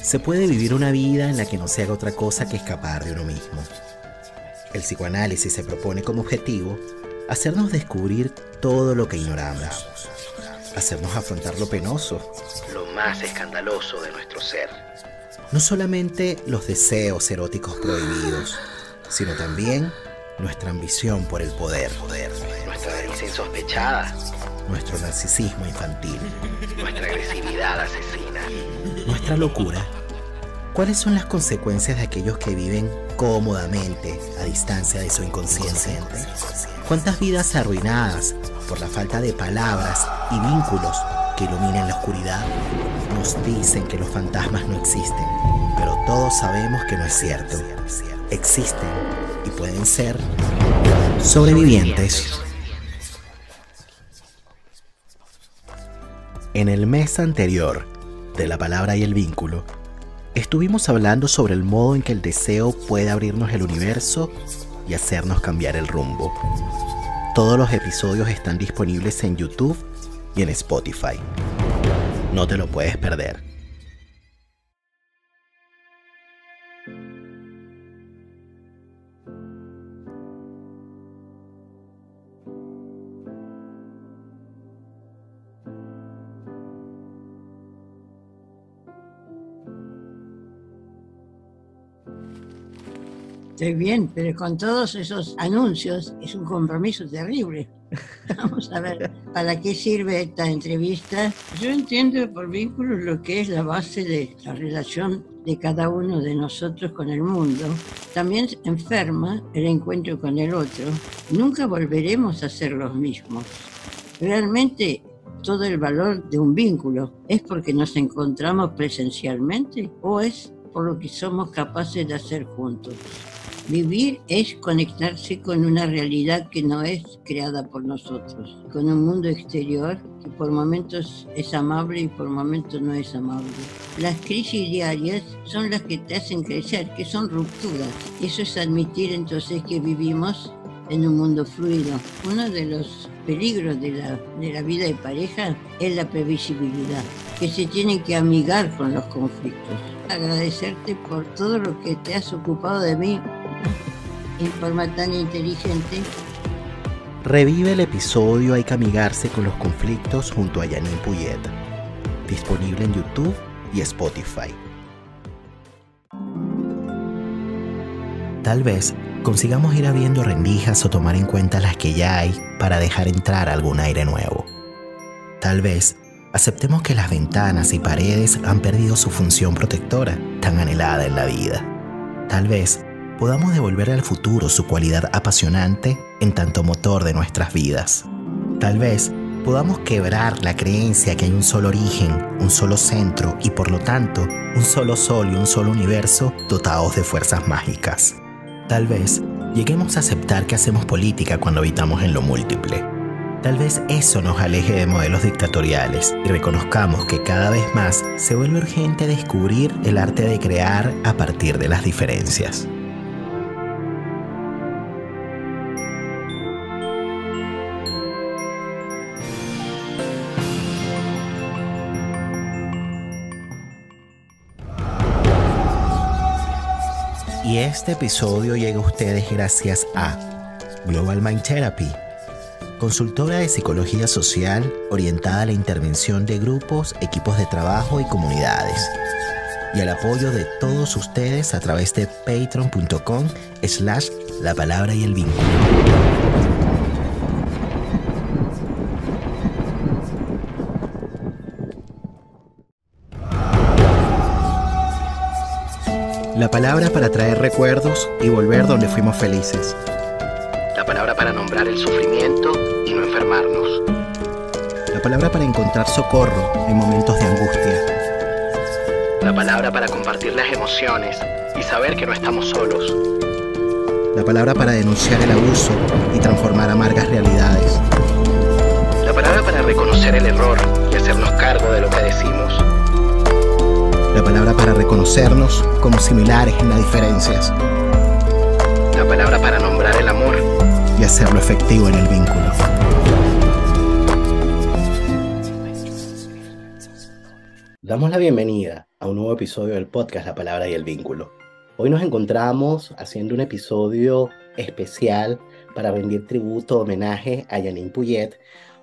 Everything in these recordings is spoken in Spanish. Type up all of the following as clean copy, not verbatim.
se puede vivir una vida en la que no se haga otra cosa que escapar de uno mismo. El psicoanálisis se propone como objetivo hacernos descubrir todo lo que ignoramos, hacernos afrontar lo penoso, lo más escandaloso de nuestro ser. No solamente los deseos eróticos prohibidos, sino también nuestra ambición por el poder, nuestra avaricia insospechada, nuestro narcisismo infantil, nuestra agresividad asesina, nuestra locura. ¿Cuáles son las consecuencias de aquellos que viven cómodamente a distancia de su inconsciente? ¿Cuántas vidas arruinadas por la falta de palabras y vínculos que iluminen la oscuridad? Nos dicen que los fantasmas no existen, pero todos sabemos que no es cierto. Existen y pueden ser sobrevivientes. En el mes anterior de La Palabra y el Vínculo, estuvimos hablando sobre el modo en que el deseo puede abrirnos el universo y hacernos cambiar el rumbo. Todos los episodios están disponibles en YouTube y en Spotify. No te lo puedes perder. Estoy bien, pero con todos esos anuncios es un compromiso terrible. Vamos a ver, ¿para qué sirve esta entrevista? Yo entiendo por vínculos lo que es la base de la relación de cada uno de nosotros con el mundo. También enferma el encuentro con el otro. Nunca volveremos a ser los mismos. Realmente todo el valor de un vínculo es porque nos encontramos presencialmente o es por lo que somos capaces de hacer juntos. Vivir es conectarse con una realidad que no es creada por nosotros, con un mundo exterior que por momentos es amable y por momentos no es amable. Las crisis diarias son las que te hacen crecer, que son rupturas. Eso es admitir entonces que vivimos en un mundo fluido. Uno de los peligros de la vida de pareja es la previsibilidad, que se tiene que amigar con los conflictos. Agradecerte por todo lo que te has ocupado de mí en forma tan inteligente. Revive el episodio Hay que amigarse con los conflictos junto a Janine Puyet. Disponible en YouTube y Spotify. Tal vez consigamos ir abriendo rendijas o tomar en cuenta las que ya hay para dejar entrar algún aire nuevo. Tal vez aceptemos que las ventanas y paredes han perdido su función protectora tan anhelada en la vida. Tal vez podamos devolver al futuro su cualidad apasionante en tanto motor de nuestras vidas. Tal vez podamos quebrar la creencia que hay un solo origen, un solo centro y por lo tanto un solo sol y un solo universo dotados de fuerzas mágicas. Tal vez lleguemos a aceptar que hacemos política cuando habitamos en lo múltiple. Tal vez eso nos aleje de modelos dictatoriales y reconozcamos que cada vez más se vuelve urgente descubrir el arte de crear a partir de las diferencias. Y este episodio llega a ustedes gracias a Global Mind Therapy, consultora de psicología social orientada a la intervención de grupos, equipos de trabajo y comunidades, y al apoyo de todos ustedes a través de patreon.com/La Palabra y el Vínculo. La palabra para traer recuerdos y volver donde fuimos felices. La palabra para nombrar el sufrimiento y no enfermarnos. La palabra para encontrar socorro en momentos de angustia. La palabra para compartir las emociones y saber que no estamos solos. La palabra para denunciar el abuso y transformar amargas realidades. La palabra para reconocer el error y hacernos cargo de lo que decimos. La palabra para reconocernos como similares en las diferencias. La palabra para nombrar el amor y hacerlo efectivo en el vínculo. Damos la bienvenida a un nuevo episodio del podcast La Palabra y el Vínculo. Hoy nos encontramos haciendo un episodio especial para rendir tributo, homenaje a Janine Puyet,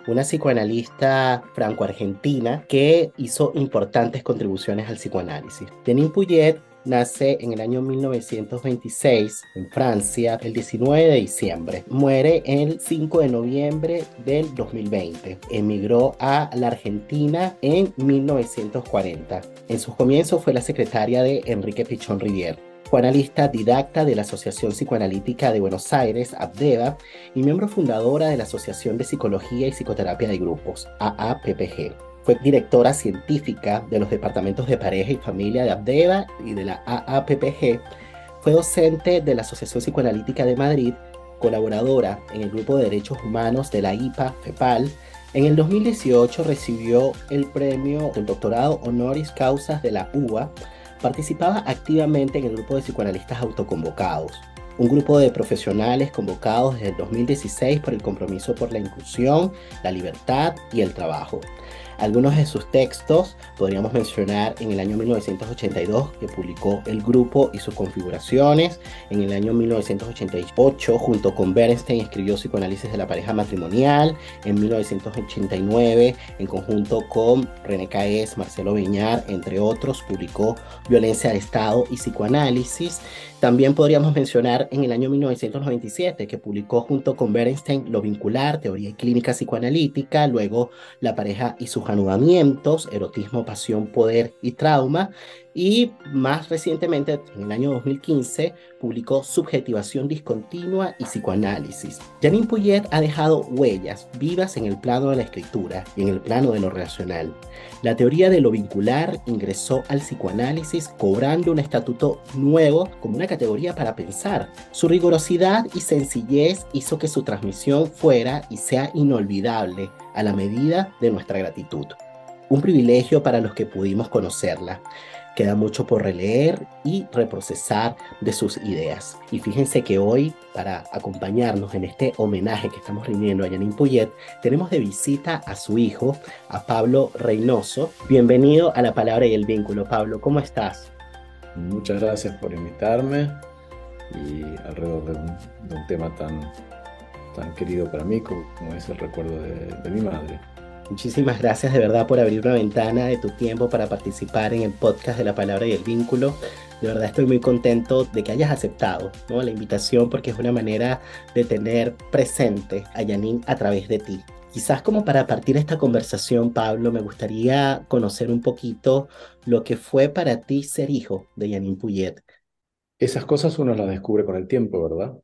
una psicoanalista franco-argentina que hizo importantes contribuciones al psicoanálisis. Janine Puyet nace en el año 1926 en Francia, el 19 de diciembre. Muere el 5 de noviembre del 2020. Emigró a la Argentina en 1940. En sus comienzos fue la secretaria de Enrique Pichón Rivière. Fue analista didacta de la Asociación Psicoanalítica de Buenos Aires, APDEVA, y miembro fundadora de la Asociación de Psicología y Psicoterapia de Grupos, AAPPG. Fue directora científica de los departamentos de pareja y familia de APDEVA y de la AAPPG. Fue docente de la Asociación Psicoanalítica de Madrid, colaboradora en el Grupo de Derechos Humanos de la IPA-FEPAL. En el 2018 recibió el premio del doctorado honoris causa de la UBA. Participaba activamente en el grupo de psicoanalistas autoconvocados, un grupo de profesionales convocados desde el 2016 por el compromiso por la inclusión, la libertad y el trabajo. Algunos de sus textos podríamos mencionar en el año 1982, que publicó El Grupo y sus configuraciones. En el año 1988, junto con Bernstein, escribió Psicoanálisis de la pareja matrimonial. En 1989, en conjunto con René Caes, Marcelo Viñar, entre otros, publicó Violencia de Estado y Psicoanálisis. También podríamos mencionar en el año 1997, que publicó junto con Bernstein Lo vincular, teoría y clínica psicoanalítica, luego La pareja y sus anudamientos, erotismo, pasión, poder y trauma, y más recientemente, en el año 2015, publicó Subjetivación discontinua y psicoanálisis. Janine Puyet ha dejado huellas vivas en el plano de la escritura y en el plano de lo relacional. La teoría de lo vincular ingresó al psicoanálisis cobrando un estatuto nuevo como una categoría para pensar. Su rigurosidad y sencillez hizo que su transmisión fuera y sea inolvidable a la medida de nuestra gratitud. Un privilegio para los que pudimos conocerla. Queda mucho por releer y reprocesar de sus ideas. Y fíjense que hoy, para acompañarnos en este homenaje que estamos rindiendo a Janine Puyet, tenemos de visita a su hijo, a Pablo Reynoso. Bienvenido a La Palabra y el Vínculo. Pablo, ¿cómo estás? Muchas gracias por invitarme y alrededor de un tema tan querido para mí como es el recuerdo de mi madre. Muchísimas gracias de verdad por abrir una ventana de tu tiempo para participar en el podcast de La Palabra y el Vínculo. De verdad estoy muy contento de que hayas aceptado, ¿no?, la invitación, porque es una manera de tener presente a Janine a través de ti. Quizás como para partir esta conversación, Pablo, me gustaría conocer un poquito lo que fue para ti ser hijo de Janine Puyet. Esas cosas uno las descubre con el tiempo, ¿verdad?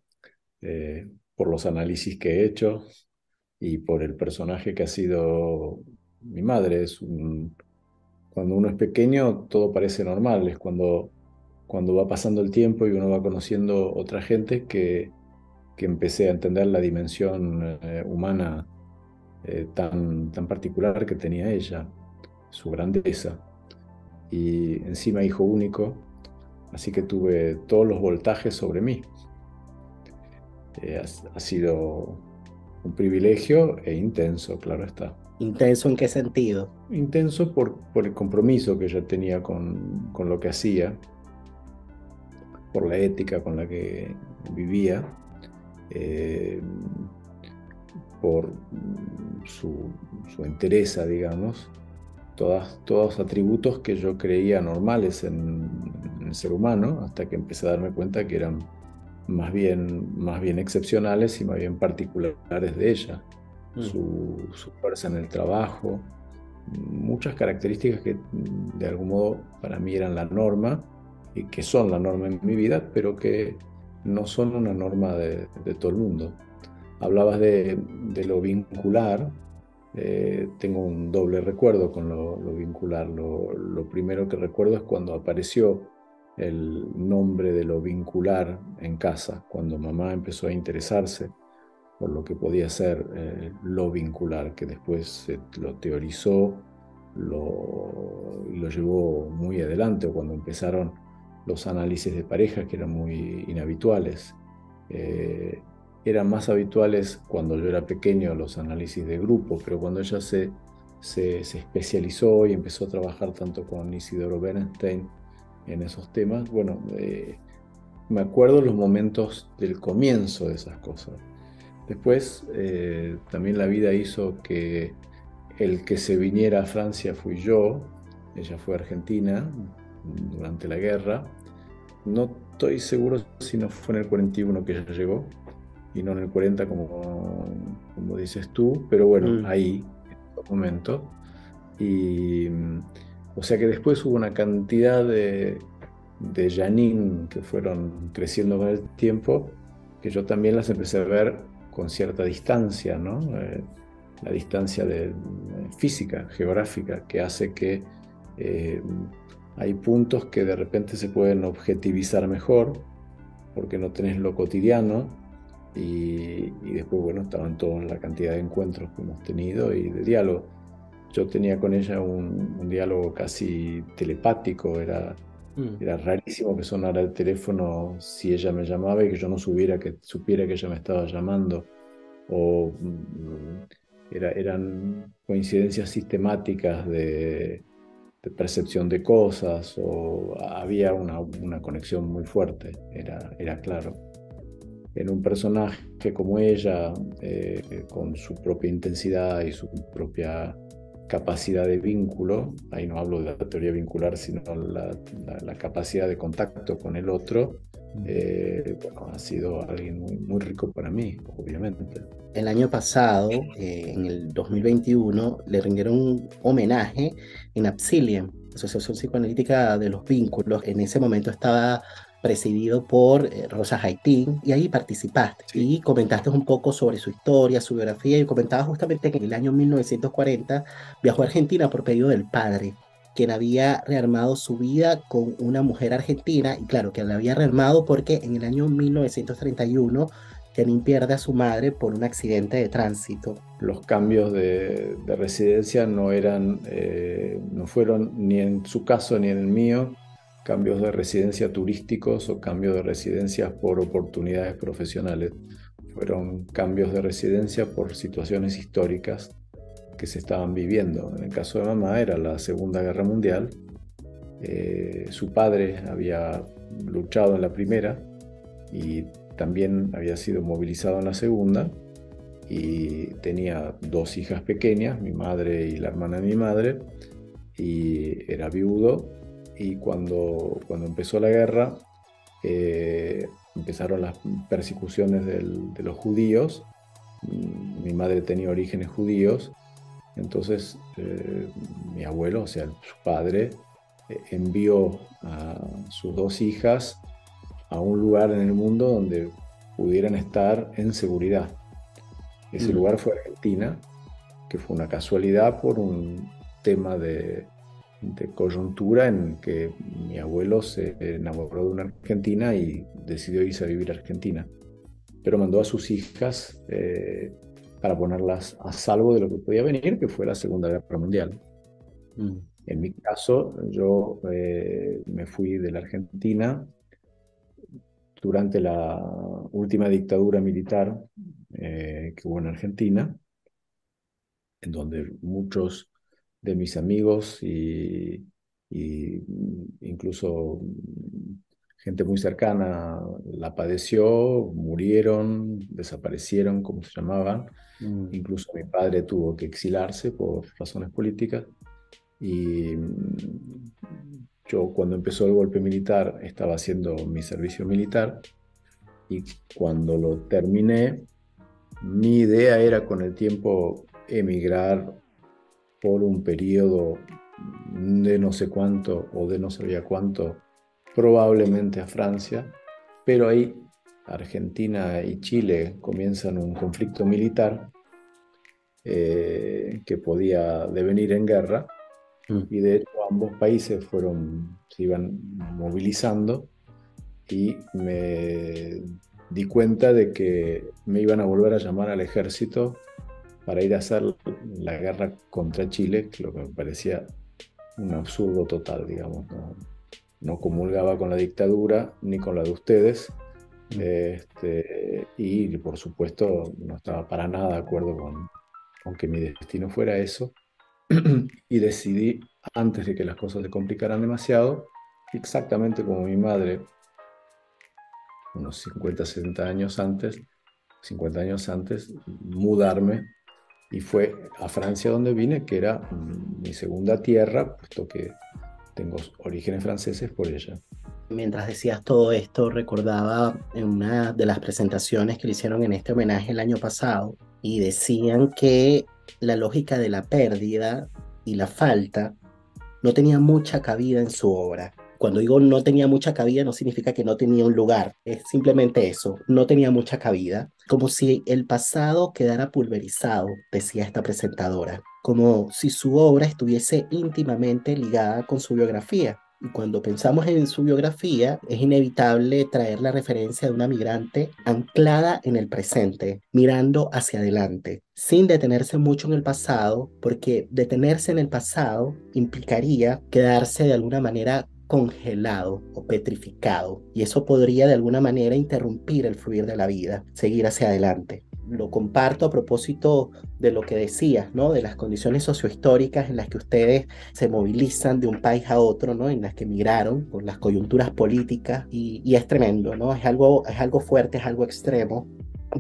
Por los análisis que he hecho y por el personaje que ha sido mi madre. Cuando uno es pequeño todo parece normal, es cuando va pasando el tiempo y uno va conociendo otra gente que empecé a entender la dimensión humana tan particular que tenía ella, su grandeza. Y encima hijo único, así que tuve todos los voltajes sobre mí. Ha sido un privilegio e intenso, claro está. ¿Intenso en qué sentido? Intenso por el compromiso que yo tenía con lo que hacía, por la ética con la que vivía, por su entereza, digamos, todos atributos que yo creía normales en el ser humano, hasta que empecé a darme cuenta que eran más bien excepcionales y más bien particulares de ella. Su fuerza en el trabajo, muchas características que de algún modo para mí eran la norma y que son la norma en mi vida, pero que no son una norma de todo el mundo. Hablabas de lo vincular. Tengo un doble recuerdo con lo vincular. Lo primero que recuerdo es cuando apareció el nombre de lo vincular en casa, cuando mamá empezó a interesarse por lo que podía ser lo vincular, que después lo teorizó y lo llevó muy adelante, o cuando empezaron los análisis de pareja, que eran muy inhabituales. Eran más habituales cuando yo era pequeño los análisis de grupo, pero cuando ella se se especializó y empezó a trabajar tanto con Isidoro Bernstein en esos temas. Bueno, me acuerdo los momentos del comienzo de esas cosas. Después, también la vida hizo que el que se viniera a Francia fui yo. Ella fue a Argentina durante la guerra. No estoy seguro si no fue en el 41 que ella llegó y no en el 40 como dices tú, pero bueno, ahí, en estos momentos. Y o sea que después hubo una cantidad de Janine que fueron creciendo con el tiempo, que yo también las empecé a ver con cierta distancia, ¿no? La distancia física, geográfica, que hace que eh, hay puntos que de repente se pueden objetivizar mejor, porque no tenés lo cotidiano, y después, bueno, estaban toda la cantidad de encuentros que hemos tenido y de diálogo. Yo tenía con ella un diálogo casi telepático, era rarísimo que sonara el teléfono si ella me llamaba y que yo no supiera que ella me estaba llamando. O eran coincidencias sistemáticas de percepción de cosas, o había una conexión muy fuerte, era claro. En un personaje como ella, con su propia intensidad y su propia capacidad de vínculo, ahí no hablo de la teoría vincular, sino la capacidad de contacto con el otro, bueno, ha sido alguien muy, muy rico para mí, obviamente. El año pasado, en el 2021, le rindieron un homenaje en Absilien, Asociación Psicoanalítica de los Vínculos. En ese momento estaba presidido por Rosa Haitín, y ahí participaste Sí. y comentaste un poco sobre su historia, su biografía, y comentabas justamente que en el año 1940 viajó a Argentina por pedido del padre, quien había rearmado su vida con una mujer argentina, y claro, que la había rearmado porque en el año 1931 Janine pierde a su madre por un accidente de tránsito. Los cambios de residencia no fueron ni en su caso ni en el mío cambios de residencia turísticos o cambios de residencias por oportunidades profesionales. Fueron cambios de residencia por situaciones históricas que se estaban viviendo. En el caso de mamá era la Segunda Guerra Mundial. Su padre había luchado en la primera y también había sido movilizado en la segunda, y tenía dos hijas pequeñas, mi madre y la hermana de mi madre, y era viudo. Y cuando empezó la guerra, empezaron las persecuciones de los judíos. Mi madre tenía orígenes judíos, entonces mi abuelo, o sea, su padre, envió a sus dos hijas a un lugar en el mundo donde pudieran estar en seguridad. Ese lugar fue Argentina, que fue una casualidad por un tema de coyuntura en que mi abuelo se enamoró de una argentina y decidió irse a vivir a Argentina. Pero mandó a sus hijas para ponerlas a salvo de lo que podía venir, que fue la Segunda Guerra Mundial. En mi caso, yo me fui de la Argentina durante la última dictadura militar que hubo en Argentina, en donde muchos de mis amigos y incluso gente muy cercana la padeció, murieron, desaparecieron, como se llamaban. Incluso mi padre tuvo que exilarse por razones políticas. Y yo, cuando empezó el golpe militar, estaba haciendo mi servicio militar, y cuando lo terminé, mi idea era con el tiempo emigrar por un periodo de no sé cuánto o de no sabía cuánto, probablemente a Francia, pero ahí Argentina y Chile comienzan un conflicto militar que podía devenir en guerra, y de hecho ambos países se iban movilizando, y me di cuenta de que me iban a volver a llamar al ejército para ir a hacer la guerra contra Chile, lo que me parecía un absurdo total, digamos. No comulgaba con la dictadura ni con la de ustedes, y por supuesto no estaba para nada de acuerdo con que mi destino fuera eso. y decidí, antes de que las cosas se complicaran demasiado, exactamente como mi madre, unos 50 años antes, mudarme. Y fue a Francia donde vine, que era mi segunda tierra, puesto que tengo orígenes franceses por ella. Mientras decías todo esto, recordaba en una de las presentaciones que le hicieron en este homenaje el año pasado y decían que la lógica de la pérdida y la falta no tenía mucha cabida en su obra. Cuando digo no tenía mucha cabida, no significa que no tenía un lugar, es simplemente eso, no tenía mucha cabida, como si el pasado quedara pulverizado, decía esta presentadora, como si su obra estuviese íntimamente ligada con su biografía. Y cuando pensamos en su biografía, es inevitable traer la referencia de una migrante anclada en el presente, mirando hacia adelante, sin detenerse mucho en el pasado, porque detenerse en el pasado implicaría quedarse de alguna manera congelado o petrificado, y eso podría de alguna manera interrumpir el fluir de la vida, seguir hacia adelante. Lo comparto a propósito de lo que decías, ¿no? De las condiciones sociohistóricas en las que ustedes se movilizan de un país a otro, ¿no? En las que migraron por las coyunturas políticas y es tremendo, ¿no? Es algo fuerte, es algo extremo.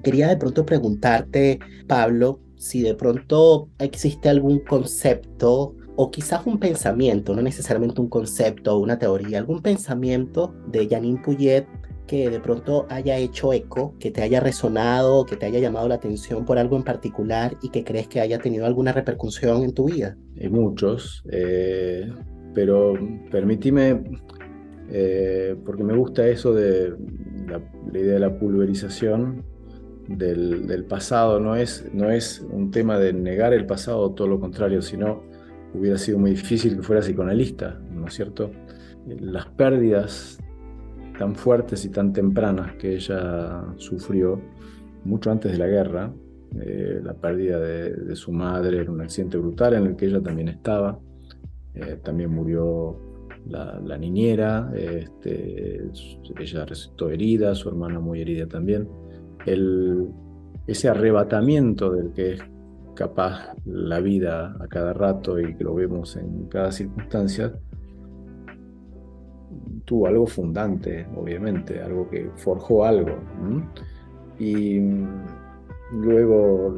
Quería de pronto preguntarte, Pablo, si de pronto existe algún concepto o quizás un pensamiento, no necesariamente un concepto o una teoría, algún pensamiento de Jeanine Pouget que de pronto haya hecho eco, que te haya resonado, que te haya llamado la atención por algo en particular y que crees que haya tenido alguna repercusión en tu vida. Muchos, pero permitime, porque me gusta eso de la idea de la pulverización del pasado. No es un tema de negar el pasado, todo lo contrario, sino hubiera sido muy difícil que fuera psicoanalista, ¿no es cierto? Las pérdidas tan fuertes y tan tempranas que ella sufrió mucho antes de la guerra, la pérdida de su madre en un accidente brutal en el que ella también estaba, también murió la niñera, ella resultó herida, su hermana muy herida también. Ese arrebatamiento del que es capaz la vida a cada rato y que lo vemos en cada circunstancia, tuvo algo fundante, obviamente, algo que forjó algo. Y luego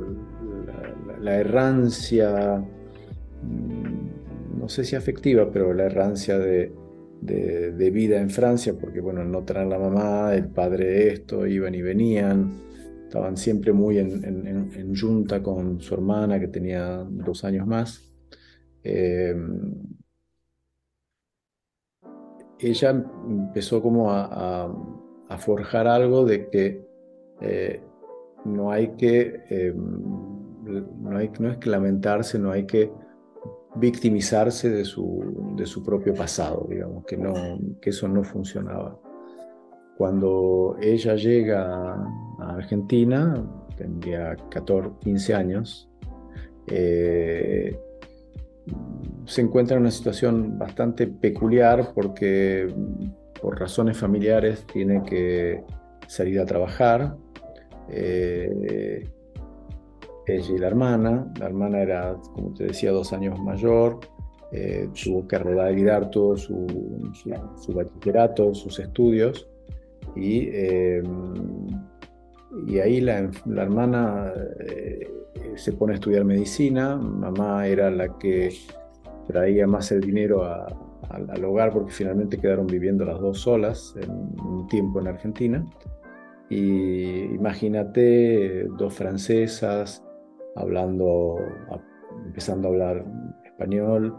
la errancia, no sé si afectiva, pero la errancia de vida en Francia, porque bueno, no tener la mamá, el padre esto, iban y venían, estaban siempre muy en yunta con su hermana que tenía 2 años más. Ella empezó como a forjar algo de que no hay que, no es que lamentarse, no hay que victimizarse de su propio pasado, digamos, que eso no funcionaba. Cuando ella llega a Argentina, tendría 14, 15 años, se encuentra en una situación bastante peculiar porque por razones familiares tiene que salir a trabajar. Ella y la hermana era, como te decía, 2 años mayor, tuvo que revalidar todo su bachillerato, sus estudios, y ahí la hermana se pone a estudiar medicina. Mamá era la que traía más el dinero al hogar porque finalmente quedaron viviendo las dos solas en un tiempo en Argentina. Y imagínate, dos francesas empezando a hablar español,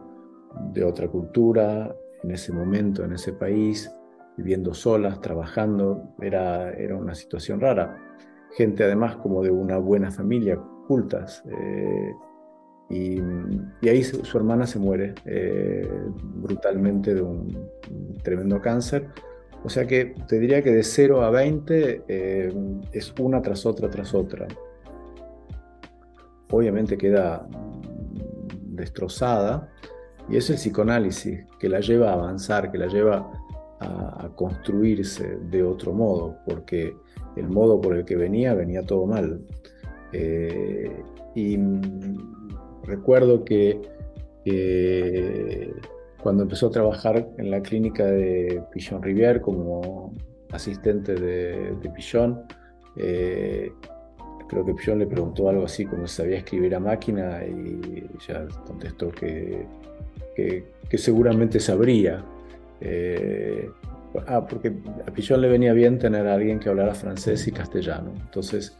de otra cultura, en ese momento, en ese país, viviendo solas, trabajando, era una situación rara. Gente además como de una buena familia, cultas. Y ahí su hermana se muere brutalmente de un tremendo cáncer. O sea que te diría que de 0 a 20 es una tras otra tras otra. Obviamente queda destrozada, y es el psicoanálisis que la lleva a avanzar, que la lleva a construirse de otro modo, porque el modo por el que venía todo mal. Y recuerdo que Eh, Cuando empezó a trabajar en la clínica de Pichon Rivière como asistente de Pichon, eh, creo que Pichon le preguntó algo así como si sabía escribir a máquina y ella contestó que seguramente sabría. Eh, Porque a Pichon le venía bien tener a alguien que hablara francés y castellano. Entonces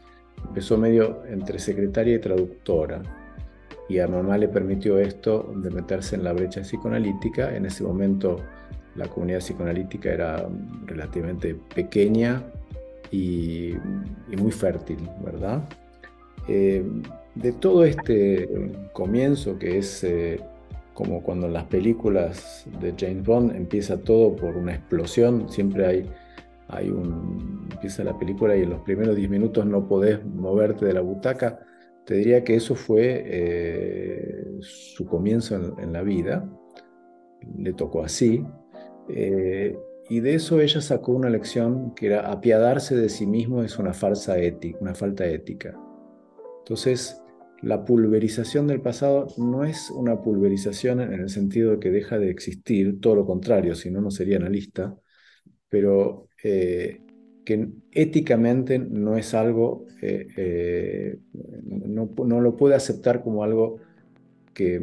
empezó medio entre secretaria y traductora. Y a mamá le permitió esto de meterse en la brecha psicoanalítica. En ese momento la comunidad psicoanalítica era relativamente pequeña y muy fértil, ¿verdad? Eh, de todo este comienzo que es como cuando en las películas de James Bond empieza todo por una explosión, siempre empieza la película y en los primeros 10 minutos no podés moverte de la butaca. Te diría que eso fue su comienzo en la vida, le tocó así. eh, y de eso ella sacó una lección que era apiadarse de sí mismo es una falsa ética, una falta ética. Entonces, la pulverización del pasado no es una pulverización en el sentido de que deja de existir, todo lo contrario, si no, no sería analista, pero que éticamente no es algo, no lo puede aceptar como algo que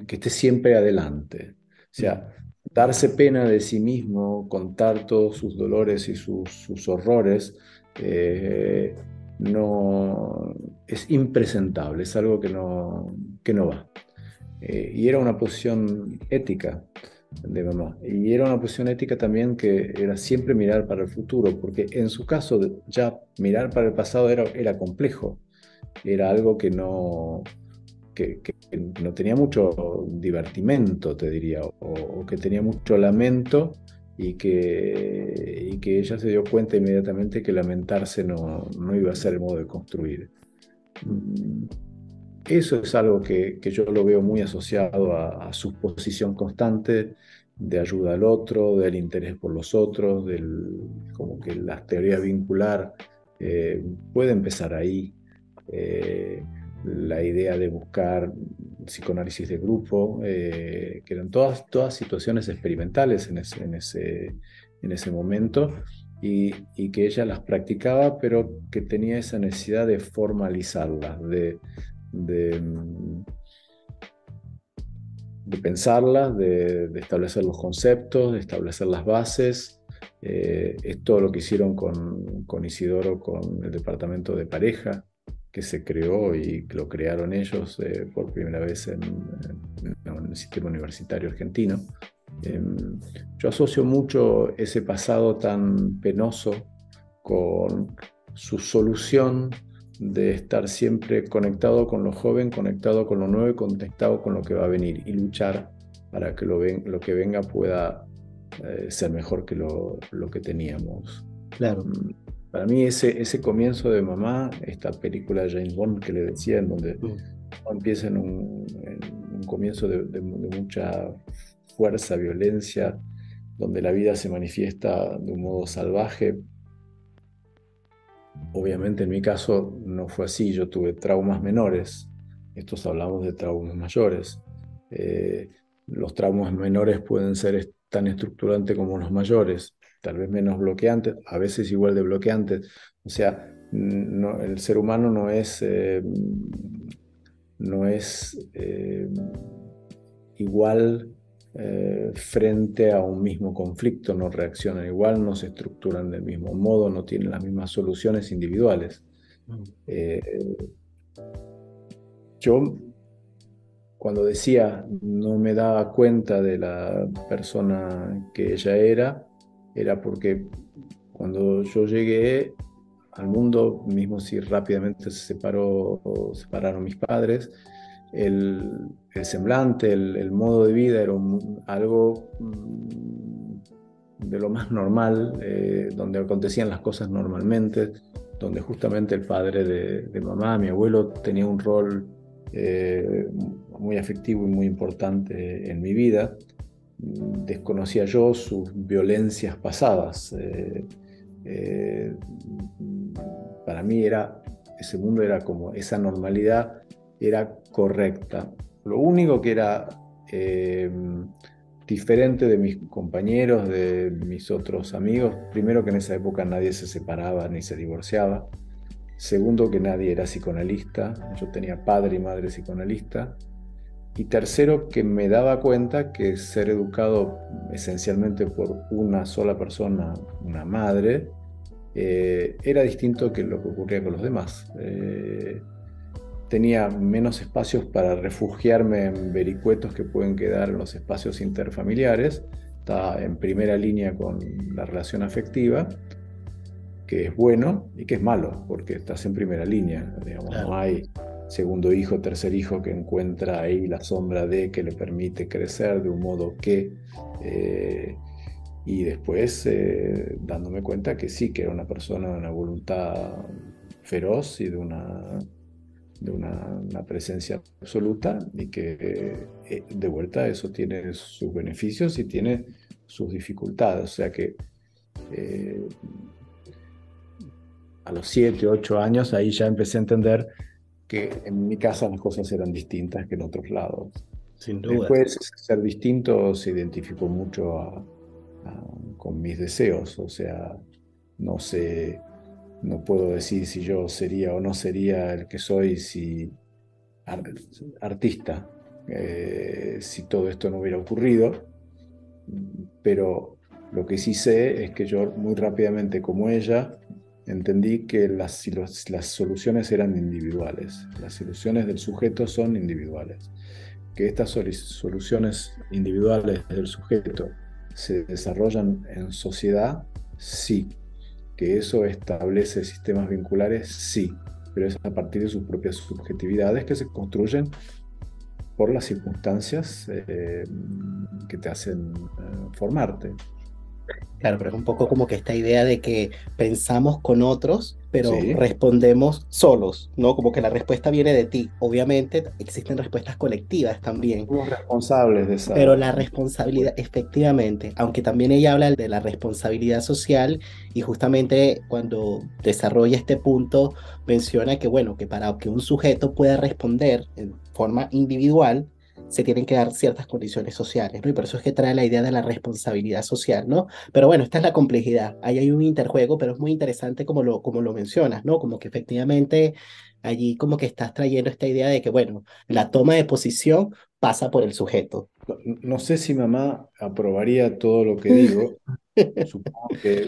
esté siempre adelante. O sea, darse pena de sí mismo, contar todos sus dolores y sus horrores, eh, no, es impresentable, es algo que no va. Y era una posición ética de mamá. Y era una posición ética también que era siempre mirar para el futuro, porque en su caso ya mirar para el pasado era complejo, era algo que no tenía mucho divertimento, te diría, o que tenía mucho lamento y que ella se dio cuenta inmediatamente que lamentarse no iba a ser el modo de construir. Eso es algo que yo lo veo muy asociado a su posición constante de ayuda al otro, del interés por los otros, como que la teoría vincular puede empezar ahí. La idea de buscar psicoanálisis de grupo, que eran todas situaciones experimentales en ese momento, y que ella las practicaba, pero que tenía esa necesidad de formalizarlas, de, de pensarlas, de establecer los conceptos, de establecer las bases. Es todo lo que hicieron con Isidoro, con el departamento de pareja, que se creó y que lo crearon ellos por primera vez en el sistema universitario argentino. Yo asocio mucho ese pasado tan penoso con su solución de estar siempre conectado con lo joven, conectado con lo nuevo y conectado con lo que va a venir y luchar para que lo que venga pueda ser mejor que lo que teníamos. Claro. Para mí ese comienzo de mamá, esta película de James Bond que le decía, en donde empieza en un comienzo de mucha fuerza, violencia, donde la vida se manifiesta de un modo salvaje. Obviamente en mi caso no fue así, yo tuve traumas menores, estos hablamos de traumas mayores. Los traumas menores pueden ser tan estructurantes como los mayores, tal vez menos bloqueantes, a veces igual de bloqueantes. O sea, el ser humano no es igual frente a un mismo conflicto, no reaccionan igual, no se estructuran del mismo modo, no tienen las mismas soluciones individuales. Yo, cuando decía no me daba cuenta de la persona que ella era porque cuando yo llegué al mundo, mismo si rápidamente separaron mis padres, el semblante, el modo de vida era algo de lo más normal, donde acontecían las cosas normalmente, donde justamente el padre de mamá, mi abuelo, tenía un rol muy afectivo y muy importante en mi vida. Desconocía yo sus violencias pasadas. Para mí ese mundo era como, esa normalidad era correcta. Lo único que era diferente de mis compañeros, de mis otros amigos, primero que en esa época nadie se separaba ni se divorciaba. Segundo, que nadie era psicoanalista. Yo tenía padre y madre psicoanalista. Y tercero, que me daba cuenta que ser educado esencialmente por una sola persona, una madre, era distinto que lo que ocurría con los demás. Tenía menos espacios para refugiarme en vericuetos que pueden quedar en los espacios interfamiliares. Estaba en primera línea con la relación afectiva, que es bueno y que es malo, porque estás en primera línea. Digamos, Claro. no hay segundo hijo, tercer hijo que encuentra ahí la sombra de que le permite crecer de un modo que... y después dándome cuenta que sí, que era una persona de una voluntad feroz y de una presencia absoluta y que de vuelta eso tiene sus beneficios y tiene sus dificultades. O sea que a los 7, 8 años ahí ya empecé a entender que en mi casa las cosas eran distintas que en otros lados. Sin duda. Después, ser distinto se identificó mucho con mis deseos, o sea, no sé, no puedo decir si yo sería o no sería el que soy si artista, si todo esto no hubiera ocurrido, pero lo que sí sé es que yo muy rápidamente, como ella, entendí que las soluciones eran individuales, las soluciones del sujeto son individuales, que estas soluciones individuales del sujeto se desarrollan en sociedad, sí, que eso establece sistemas vinculares, sí, pero es a partir de sus propias subjetividades que se construyen por las circunstancias que te hacen formarte. Claro, pero es un poco como que esta idea de que pensamos con otros, pero Sí, respondemos solos, ¿no? Como que la respuesta viene de ti. Obviamente existen respuestas colectivas también, somos responsables de pero esa la responsabilidad, efectivamente, aunque también ella habla de la responsabilidad social y justamente cuando desarrolla este punto menciona que, bueno, que para que un sujeto pueda responder en forma individual, se tienen que dar ciertas condiciones sociales, ¿no? Y por eso es que trae la idea de la responsabilidad social, ¿no? Pero bueno, esta es la complejidad. Ahí hay un interjuego, pero es muy interesante como lo mencionas, ¿no? Como que efectivamente allí como que estás trayendo esta idea de que, bueno, la toma de posición pasa por el sujeto. No sé si mamá aprobaría todo lo que digo. Supongo que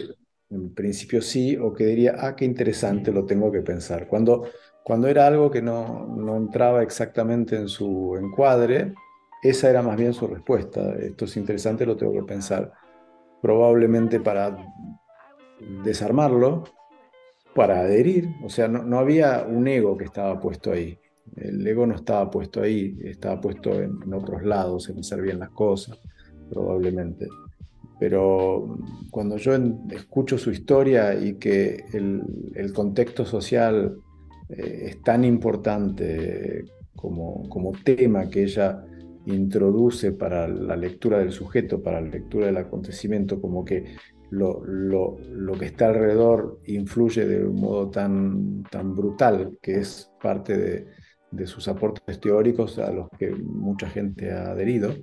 en principio sí, o que diría, qué interesante, lo tengo que pensar. Cuando era algo que no entraba exactamente en su encuadre, esa era más bien su respuesta. Esto es interesante, lo tengo que pensar. Probablemente para desarmarlo, para adherir. O sea, no había un ego que estaba puesto ahí. El ego no estaba puesto ahí, estaba puesto en otros lados, en hacer bien las cosas, probablemente. Pero cuando yo escucho su historia y que el contexto social es tan importante como tema que ella introduce para la lectura del sujeto, para la lectura del acontecimiento, como que lo que está alrededor influye de un modo tan brutal, que es parte de sus aportes teóricos a los que mucha gente ha adherido.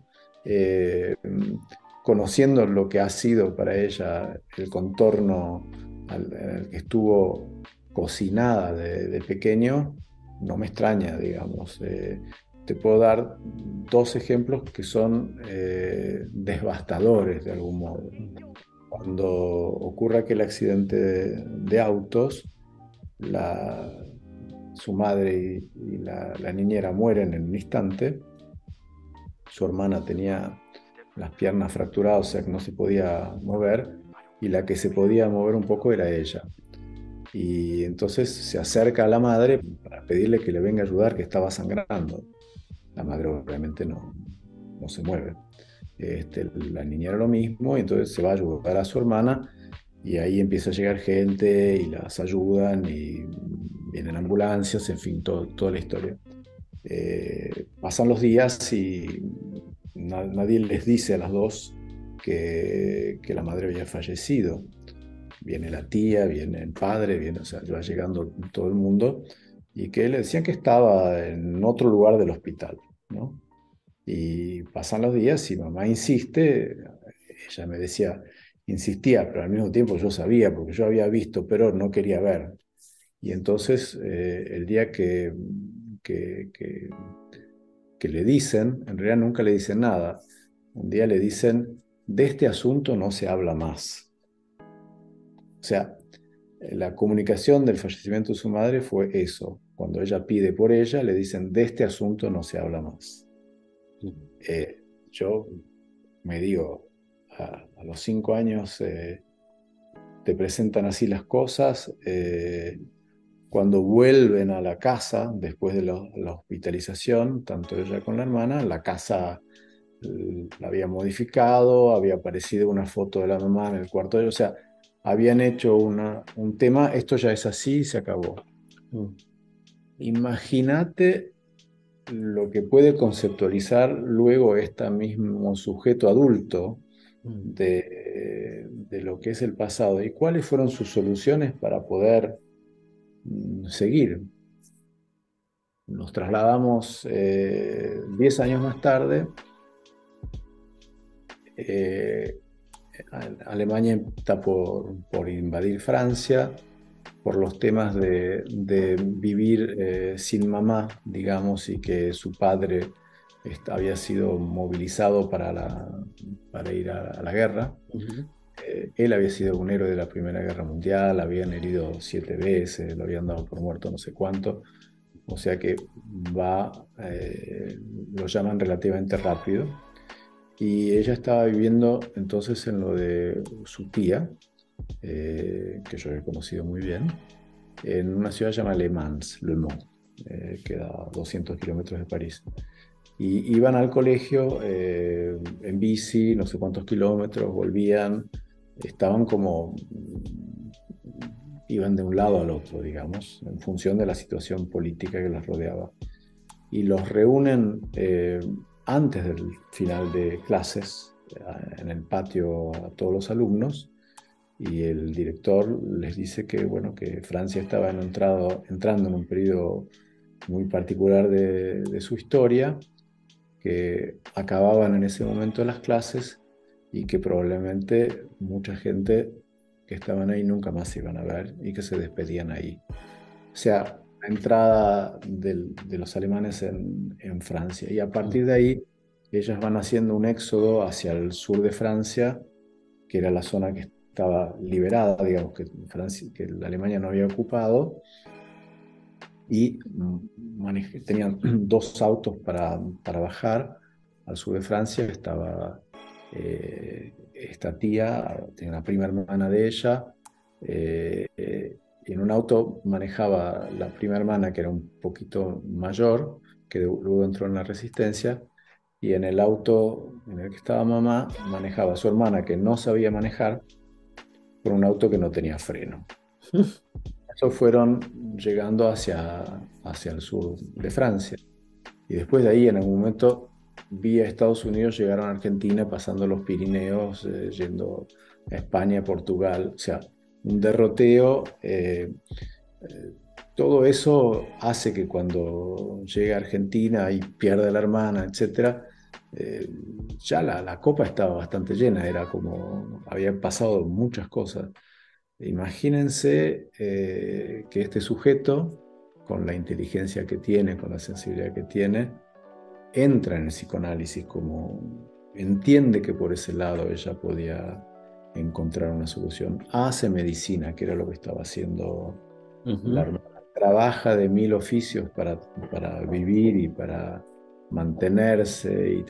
eh, Conociendo lo que ha sido para ella el contorno en el que estuvo cocinada de pequeño, no me extraña, digamos. Te puedo dar dos ejemplos que son devastadores de algún modo. Cuando ocurre aquel accidente de autos, la, su madre y la niñera mueren en un instante. Su hermana tenía las piernas fracturadas, o sea que no se podía mover, y la que se podía mover un poco era ella. Y entonces se acerca a la madre para pedirle que le venga a ayudar, que estaba sangrando. La madre obviamente no se mueve. La niña era lo mismo, y entonces se va a ayudar a su hermana, y ahí empieza a llegar gente y las ayudan, y vienen ambulancias, en fin, toda la historia. Pasan los días y nadie les dice a las dos que la madre había fallecido. Viene la tía, viene el padre, o sea, va llegando todo el mundo, y que le decían que estaba en otro lugar del hospital, ¿no? Y pasan los días y mamá insiste, ella me decía, insistía, pero al mismo tiempo yo sabía, porque yo había visto, pero no quería ver. Y entonces el día que, que, que le dicen, en realidad nunca le dicen nada, un día le dicen, de este asunto no se habla más. O sea, la comunicación del fallecimiento de su madre fue eso. Cuando ella pide por ella, le dicen, de este asunto no se habla más. Yo me digo, a los 5 años te presentan así las cosas. Cuando vuelven a la casa, después de la hospitalización, tanto ella con la hermana, la casa la había modificado, había aparecido una foto de la mamá en el cuarto de ella, o sea, habían hecho un tema, esto ya es así y se acabó. Imagínate lo que puede conceptualizar luego este mismo sujeto adulto de lo que es el pasado y cuáles fueron sus soluciones para poder seguir. Nos trasladamos 10 años más tarde. Alemania está por invadir Francia por los temas de vivir sin mamá, digamos, y que su padre había sido movilizado para ir a la guerra. Él había sido un héroe de la Primera Guerra Mundial, habían herido 7 veces, lo habían dado por muerto no sé cuánto, o sea que lo llaman relativamente rápido. Y ella estaba viviendo entonces en lo de su tía, que yo he conocido muy bien, en una ciudad llamada Le Mans, Le Mans, que da 200 kilómetros de París. Y iban al colegio en bici, no sé cuántos kilómetros, volvían, estaban como, iban de un lado al otro, digamos, en función de la situación política que las rodeaba. Y los reúnen antes del final de clases, en el patio a todos los alumnos, y el director les dice que, bueno, que Francia estaba entrando en un periodo muy particular de su historia, que acababan en ese momento las clases y que probablemente mucha gente que estaban ahí nunca más se iban a ver y que se despedían ahí. O sea, la entrada de los alemanes en Francia. Y a partir de ahí, ellas van haciendo un éxodo hacia el sur de Francia, que era la zona que estaba liberada, digamos, que la Alemania no había ocupado, y tenían 2 autos para bajar al sur de Francia. Estaba esta tía, tenía una prima hermana de ella, y en un auto manejaba la prima hermana, que era un poquito mayor, que luego entró en la resistencia, y en el auto en el que estaba mamá manejaba a su hermana, que no sabía manejar, por un auto que no tenía freno. Esos fueron llegando hacia el sur de Francia. Y después de ahí, en algún momento, vía Estados Unidos, llegaron a Argentina, pasando los Pirineos, yendo a España, Portugal. O sea, un derroteo. Todo eso hace que cuando llegue a Argentina y pierde a la hermana, etc., ya la copa estaba bastante llena. Era como, habían pasado muchas cosas. Imagínense que este sujeto, con la inteligencia que tiene, con la sensibilidad que tiene, entra en el psicoanálisis, como entiende que por ese lado ella podía encontrar una solución. Hace medicina, que era lo que estaba haciendo la hermana. Trabaja de 1000 oficios para vivir y para mantenerse y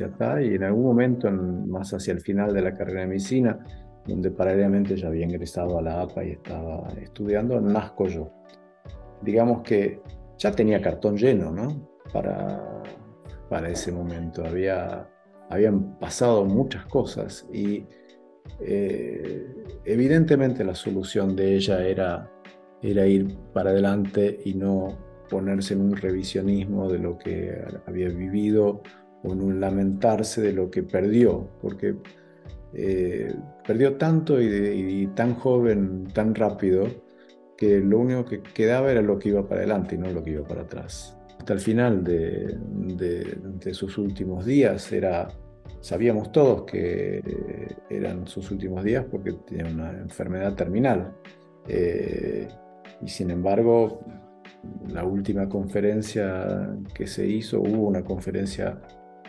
en algún momento, más hacia el final de la carrera de medicina, donde paralelamente ya había ingresado a la APA y estaba estudiando, nazco yo. Digamos que ya tenía cartón lleno, ¿no? Para ese momento. Habían pasado muchas cosas y evidentemente la solución de ella era ir para adelante y no ponerse en un revisionismo de lo que había vivido o en un lamentarse de lo que perdió, porque perdió tanto y tan joven, tan rápido, que lo único que quedaba era lo que iba para adelante y no lo que iba para atrás. hasta el final de sus últimos días. Sabíamos todos que eran sus últimos días porque tenía una enfermedad terminal. Y sin embargo, la última conferencia que se hizo, hubo una conferencia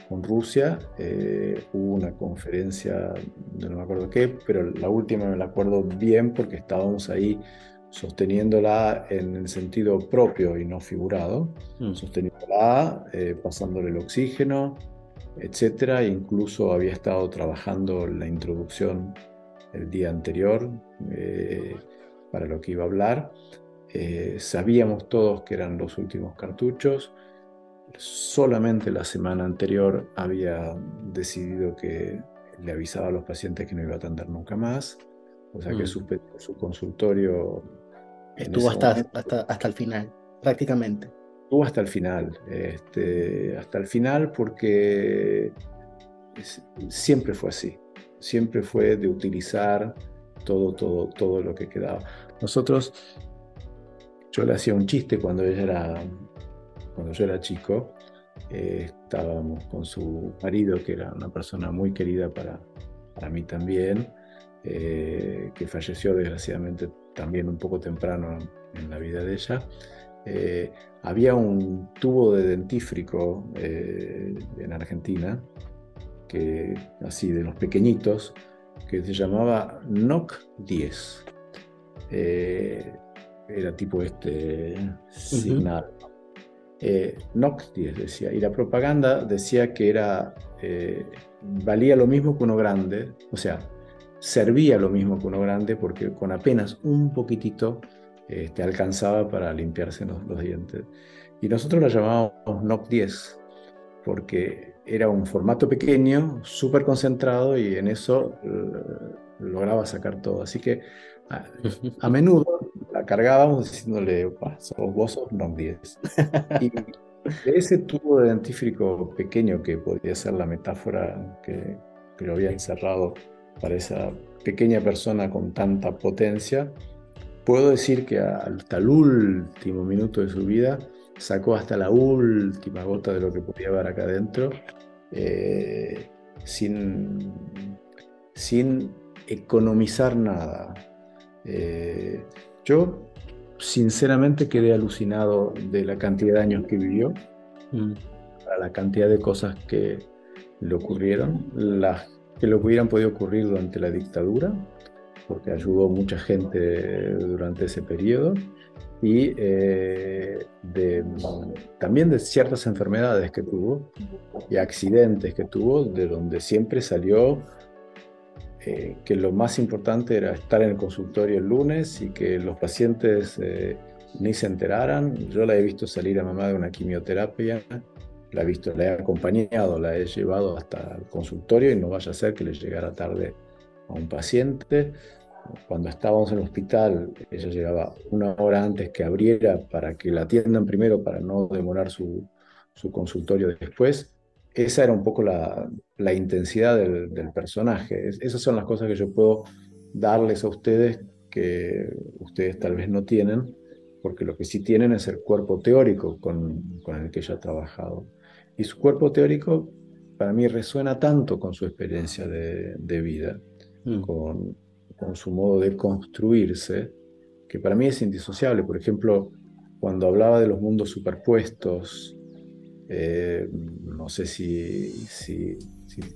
con Rusia, hubo una conferencia, no me acuerdo qué, pero la última me la acuerdo bien porque estábamos ahí sosteniéndola en el sentido propio y no figurado, sosteniéndola, pasándole el oxígeno, etcétera. Incluso había estado trabajando la introducción el día anterior para lo que iba a hablar. Sabíamos todos que eran los últimos cartuchos. Solamente la semana anterior había decidido que le avisaba a los pacientes que no iba a atender nunca más, o sea que suspendió su consultorio. Estuvo hasta el final, prácticamente. Estuvo hasta el final porque siempre fue así, siempre fue de utilizar todo lo que quedaba. Yo le hacía un chiste cuando yo era chico. Estábamos con su marido, que era una persona muy querida para mí también, que falleció desgraciadamente también un poco temprano en la vida de ella. Había un tubo de dentífrico en Argentina, así de los pequeñitos, que se llamaba NOC 10. Era tipo signal. NOC 10 decía, y la propaganda decía que valía lo mismo que uno grande, o sea, servía lo mismo que uno grande porque con apenas un poquitito alcanzaba para limpiarse los dientes. Y nosotros la llamábamos NOC 10 porque era un formato pequeño, súper concentrado, y en eso lograba sacar todo. Así que a menudo la cargábamos diciéndole, vos sos NOC 10. Y de ese tubo de dentífrico pequeño, que podría ser la metáfora que lo había encerrado para esa pequeña persona con tanta potencia, puedo decir que hasta el último minuto de su vida sacó hasta la última gota de lo que podía haber acá adentro, sin economizar nada. Yo sinceramente quedé alucinado de la cantidad de años que vivió, a la cantidad de cosas que le ocurrieron, las que le hubieran podido ocurrir durante la dictadura, porque ayudó a mucha gente durante ese periodo, y también de ciertas enfermedades que tuvo y accidentes que tuvo, de donde siempre salió que lo más importante era estar en el consultorio el lunes y que los pacientes ni se enteraran. Yo la he visto salir a mamá de una quimioterapia, la he acompañado, la he llevado hasta el consultorio, y no vaya a ser que le llegara tarde a un paciente. Cuando estábamos en el hospital, ella llegaba una hora antes que abriera para que la atiendan primero, para no demorar su consultorio después. Esa era un poco la intensidad del personaje. Esas son las cosas que yo puedo darles a ustedes, que ustedes tal vez no tienen, porque lo que sí tienen es el cuerpo teórico con el que ella ha trabajado. Y su cuerpo teórico para mí resuena tanto con su experiencia de vida, con su modo de construirse, que para mí es indisociable. Por ejemplo, cuando hablaba de los mundos superpuestos, no sé si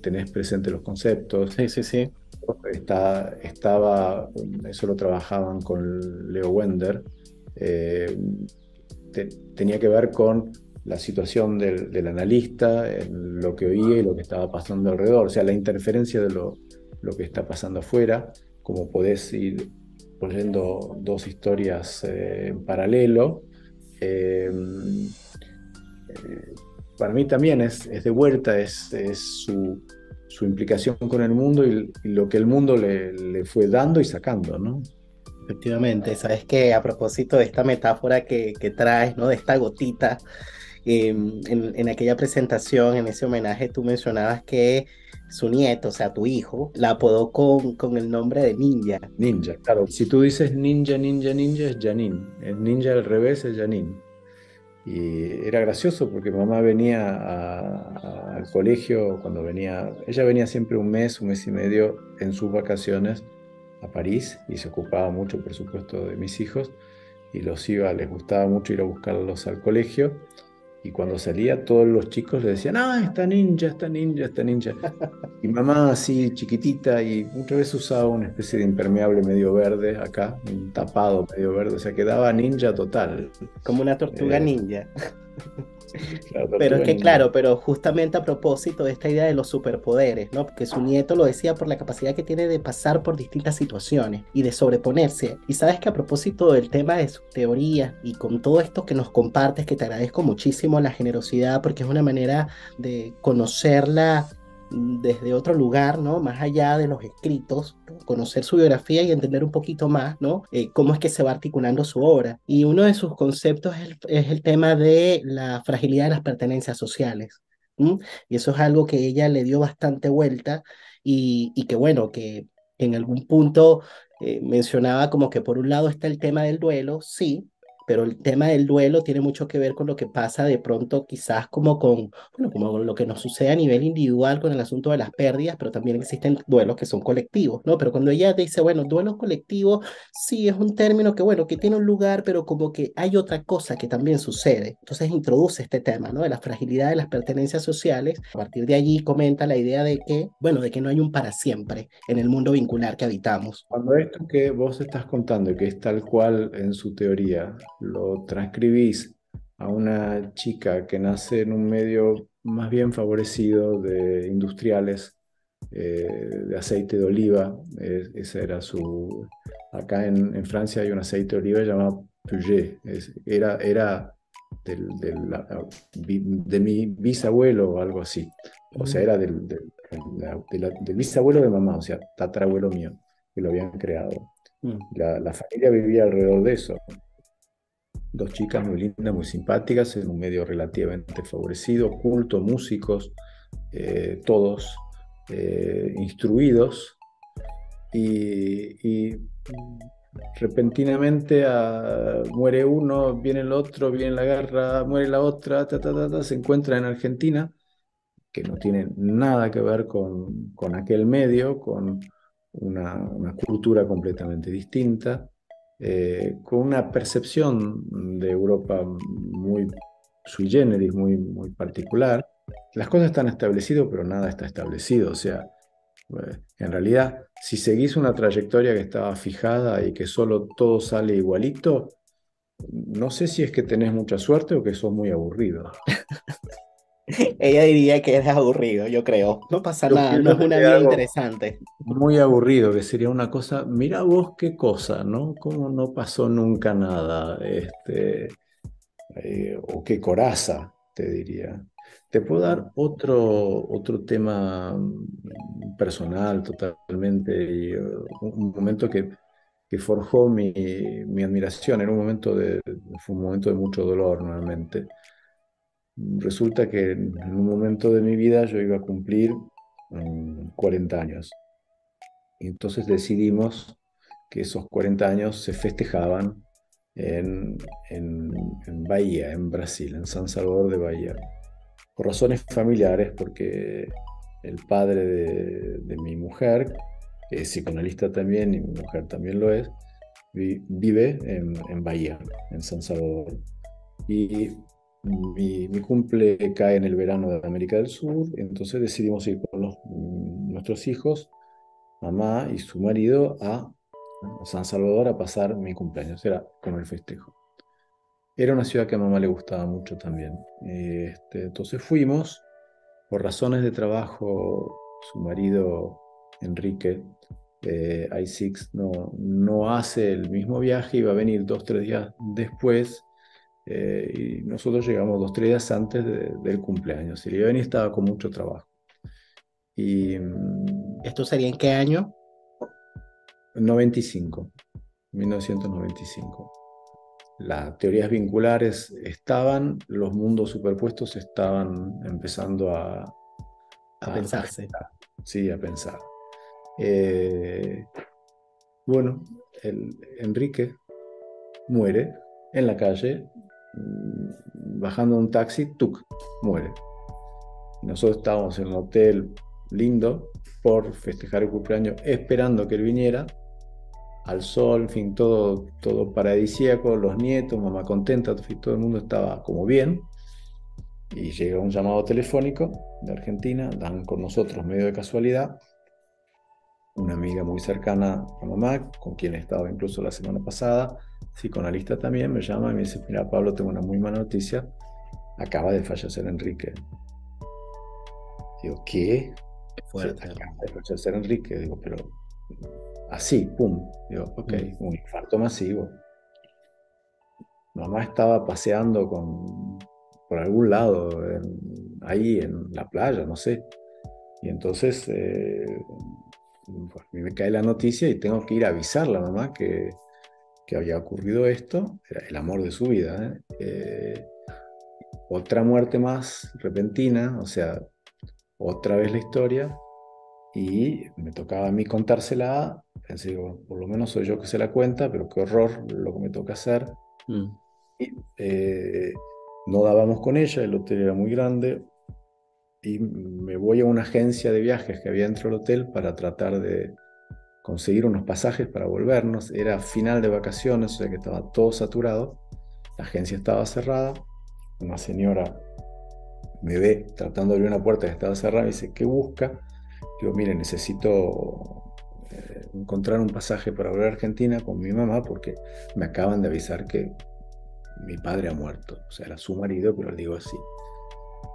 tenés presente los conceptos. Sí. Eso lo trabajaban con Leo Wender. Tenía que ver con la situación del analista, en lo que oía y lo que estaba pasando alrededor, o sea, la interferencia de lo que está pasando afuera, como podés ir oyendo dos historias en paralelo. Para mí también es de vuelta, es su implicación con el mundo y lo que el mundo le fue dando y sacando, ¿no? Efectivamente, sabes que a propósito de esta metáfora que traes, ¿no? De esta gotita, en aquella presentación, en ese homenaje, tú mencionabas que su nieto, o sea, tu hijo, la apodó con el nombre de Ninja. Ninja, claro. Si tú dices ninja, es Janine. Es ninja al revés, es Janine. Y era gracioso porque mamá venía al colegio cuando venía, ella venía siempre un mes y medio en sus vacaciones a París y se ocupaba mucho, por supuesto, de mis hijos y les gustaba mucho ir a buscarlos al colegio. Y cuando salía, todos los chicos le decían, ah, está ninja, está ninja, está ninja. Y mamá así chiquitita y muchas veces usaba una especie de impermeable medio verde acá, un tapado medio verde, o sea, quedaba ninja total. Como una tortuga Eh, ninja. la Pero es tortuga que ninja. claro, pero justamente a propósito de esta idea de los superpoderes, ¿no? Porque su nieto lo decía por la capacidad que tiene de pasar por distintas situaciones y de sobreponerse. Y sabes que a propósito del tema de su teoría y con todo esto que nos compartes, que te agradezco muchísimo la generosidad porque es una manera de conocerla desde otro lugar, ¿no? Más allá de los escritos, conocer su biografía y entender un poquito más, ¿no? Cómo es que se va articulando su obra. Y uno de sus conceptos es el tema de la fragilidad de las pertenencias sociales. ¿M? Y eso es algo que ella le dio bastante vuelta y que bueno, que en algún punto mencionaba como que por un lado está el tema del duelo, sí, pero el tema del duelo tiene mucho que ver con lo que pasa de pronto quizás como con, bueno, como con lo que nos sucede a nivel individual con el asunto de las pérdidas, pero también existen duelos que son colectivos, ¿no? Pero cuando ella dice, bueno, duelos colectivos, sí es un término que, bueno, que tiene un lugar, pero como que hay otra cosa que también sucede. Entonces introduce este tema, ¿no? De la fragilidad de las pertenencias sociales. A partir de allí comenta la idea de que, bueno, de que no hay un para siempre en el mundo vincular que habitamos. Cuando esto que vos estás contando, que es tal cual en su teoría, lo transcribís a una chica que nace en un medio más bien favorecido de industriales, de aceite de oliva, esa era su... Acá en Francia hay un aceite de oliva llamado Puget, era de mi bisabuelo o algo así, o sea, Mm, era del bisabuelo de mamá, o sea, tatarabuelo mío que lo habían creado. mm. La familia vivía alrededor de eso. Dos chicas muy lindas, muy simpáticas, en un medio relativamente favorecido, culto, músicos, todos instruidos. Y repentinamente muere uno, viene el otro, viene la guerra, muere la otra, se encuentra en Argentina, que no tiene nada que ver con aquel medio, con una cultura completamente distinta, con una percepción de Europa muy sui generis, muy particular. Las cosas están establecidas, pero nada está establecido. O sea, en realidad, si seguís una trayectoria que estaba fijada y que solo todo sale igualito, no sé si es que tenés mucha suerte o que sos muy aburrido. Ella diría que es aburrido, yo creo. No pasa Yo nada, no pienso es que una es vida algo interesante. muy aburrido, que sería una cosa, mira vos qué cosa, ¿no? ¿Cómo no pasó nunca nada? O qué coraza, te diría. Te puedo dar otro tema personal totalmente, y un momento que forjó mi admiración, era fue un momento de mucho dolor nuevamente. Resulta que en un momento de mi vida yo iba a cumplir 40 años. Y entonces decidimos que esos 40 años se festejaban en, en Bahía, en Brasil, en San Salvador de Bahía, por razones familiares, porque el padre de mi mujer, que es psicoanalista también, y mi mujer también lo es, vive en Bahía, en San Salvador. Y mi cumple cae en el verano de América del Sur, entonces decidimos ir con nuestros hijos, mamá y su marido, a San Salvador a pasar mi cumpleaños. Era como el festejo. Era una ciudad que a mamá le gustaba mucho también. Entonces fuimos, por razones de trabajo, su marido, Enrique, I6, no hace el mismo viaje, iba a venir 2, 3 días después, y nosotros llegamos 2, 3 días antes del cumpleaños. Y Leoni estaba con mucho trabajo. Y ¿Esto sería en qué año? 95, 1995. Las teorías vinculares estaban, los mundos superpuestos estaban empezando A a pensarse. gestar, sí, a pensar. Eh, bueno, Enrique muere en la calle bajando un taxi, ¡tuc!, muere. Y nosotros estábamos en un hotel lindo por festejar el cumpleaños, esperando que él viniera, al sol, en fin, todo paradisíaco, los nietos, mamá contenta, en fin, todo el mundo estaba como bien. Y llega un llamado telefónico de Argentina, dan con nosotros medio de casualidad, una amiga muy cercana a mamá, con quien estaba incluso la semana pasada, psicoanalista también, me llama y me dice, mira Pablo, tengo una muy mala noticia, acaba de fallecer Enrique. Digo, ¿qué? Sí, Fuerte, acaba hermano. de fallecer Enrique. Digo, pero así, pum. Digo, ok, Mm. un infarto masivo. Mamá estaba paseando por algún lado, ahí en la playa, no sé. Y entonces pues, a mí me cae la noticia y tengo que ir a avisarle a mamá que había ocurrido esto. Era el amor de su vida, ¿eh? Otra muerte más repentina, o sea, otra vez la historia. Y me tocaba a mí contársela. Pensé, digo, por lo menos soy yo que se la cuenta, pero qué horror lo que me toca hacer. Mm. Y, no dábamos con ella, el hotel era muy grande. Y me voy a una agencia de viajes que había dentro del hotel para tratar de conseguir unos pasajes para volvernos. Era final de vacaciones, o sea que estaba todo saturado. La agencia estaba cerrada. Una señora me ve tratando de abrir una puerta que estaba cerrada y dice, ¿qué busca? Digo, mire, necesito encontrar un pasaje para volver a Argentina con mi mamá porque me acaban de avisar que mi padre ha muerto. O sea, era su marido, pero le digo así.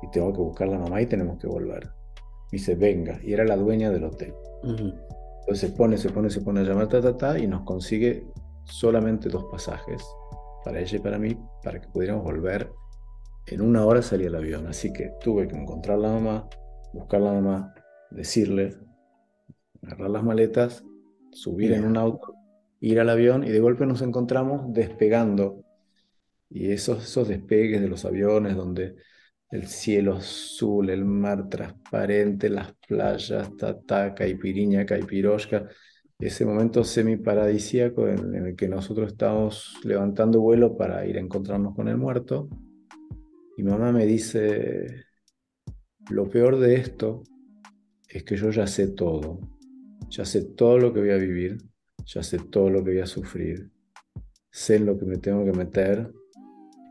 Y tengo que buscar a la mamá y tenemos que volver. Me dice, venga. Y era la dueña del hotel. Mm. Entonces se pone a llamar, y nos consigue solamente 2 pasajes para ella y para mí, para que pudiéramos volver. En una hora salía el avión, así que tuve que encontrar a la mamá, buscar a la mamá, decirle, agarrar las maletas, subir en un Mira. auto, ir al avión y de golpe nos encontramos despegando. Y esos despegues de los aviones donde el cielo azul, el mar transparente, las playas, Tatá, Caipiriña, Caipirosca, ese momento semiparadisíaco en el que nosotros estábamos levantando vuelo para ir a encontrarnos con el muerto. Y mamá me dice, lo peor de esto es que yo ya sé todo lo que voy a vivir, ya sé todo lo que voy a sufrir, sé en lo que me tengo que meter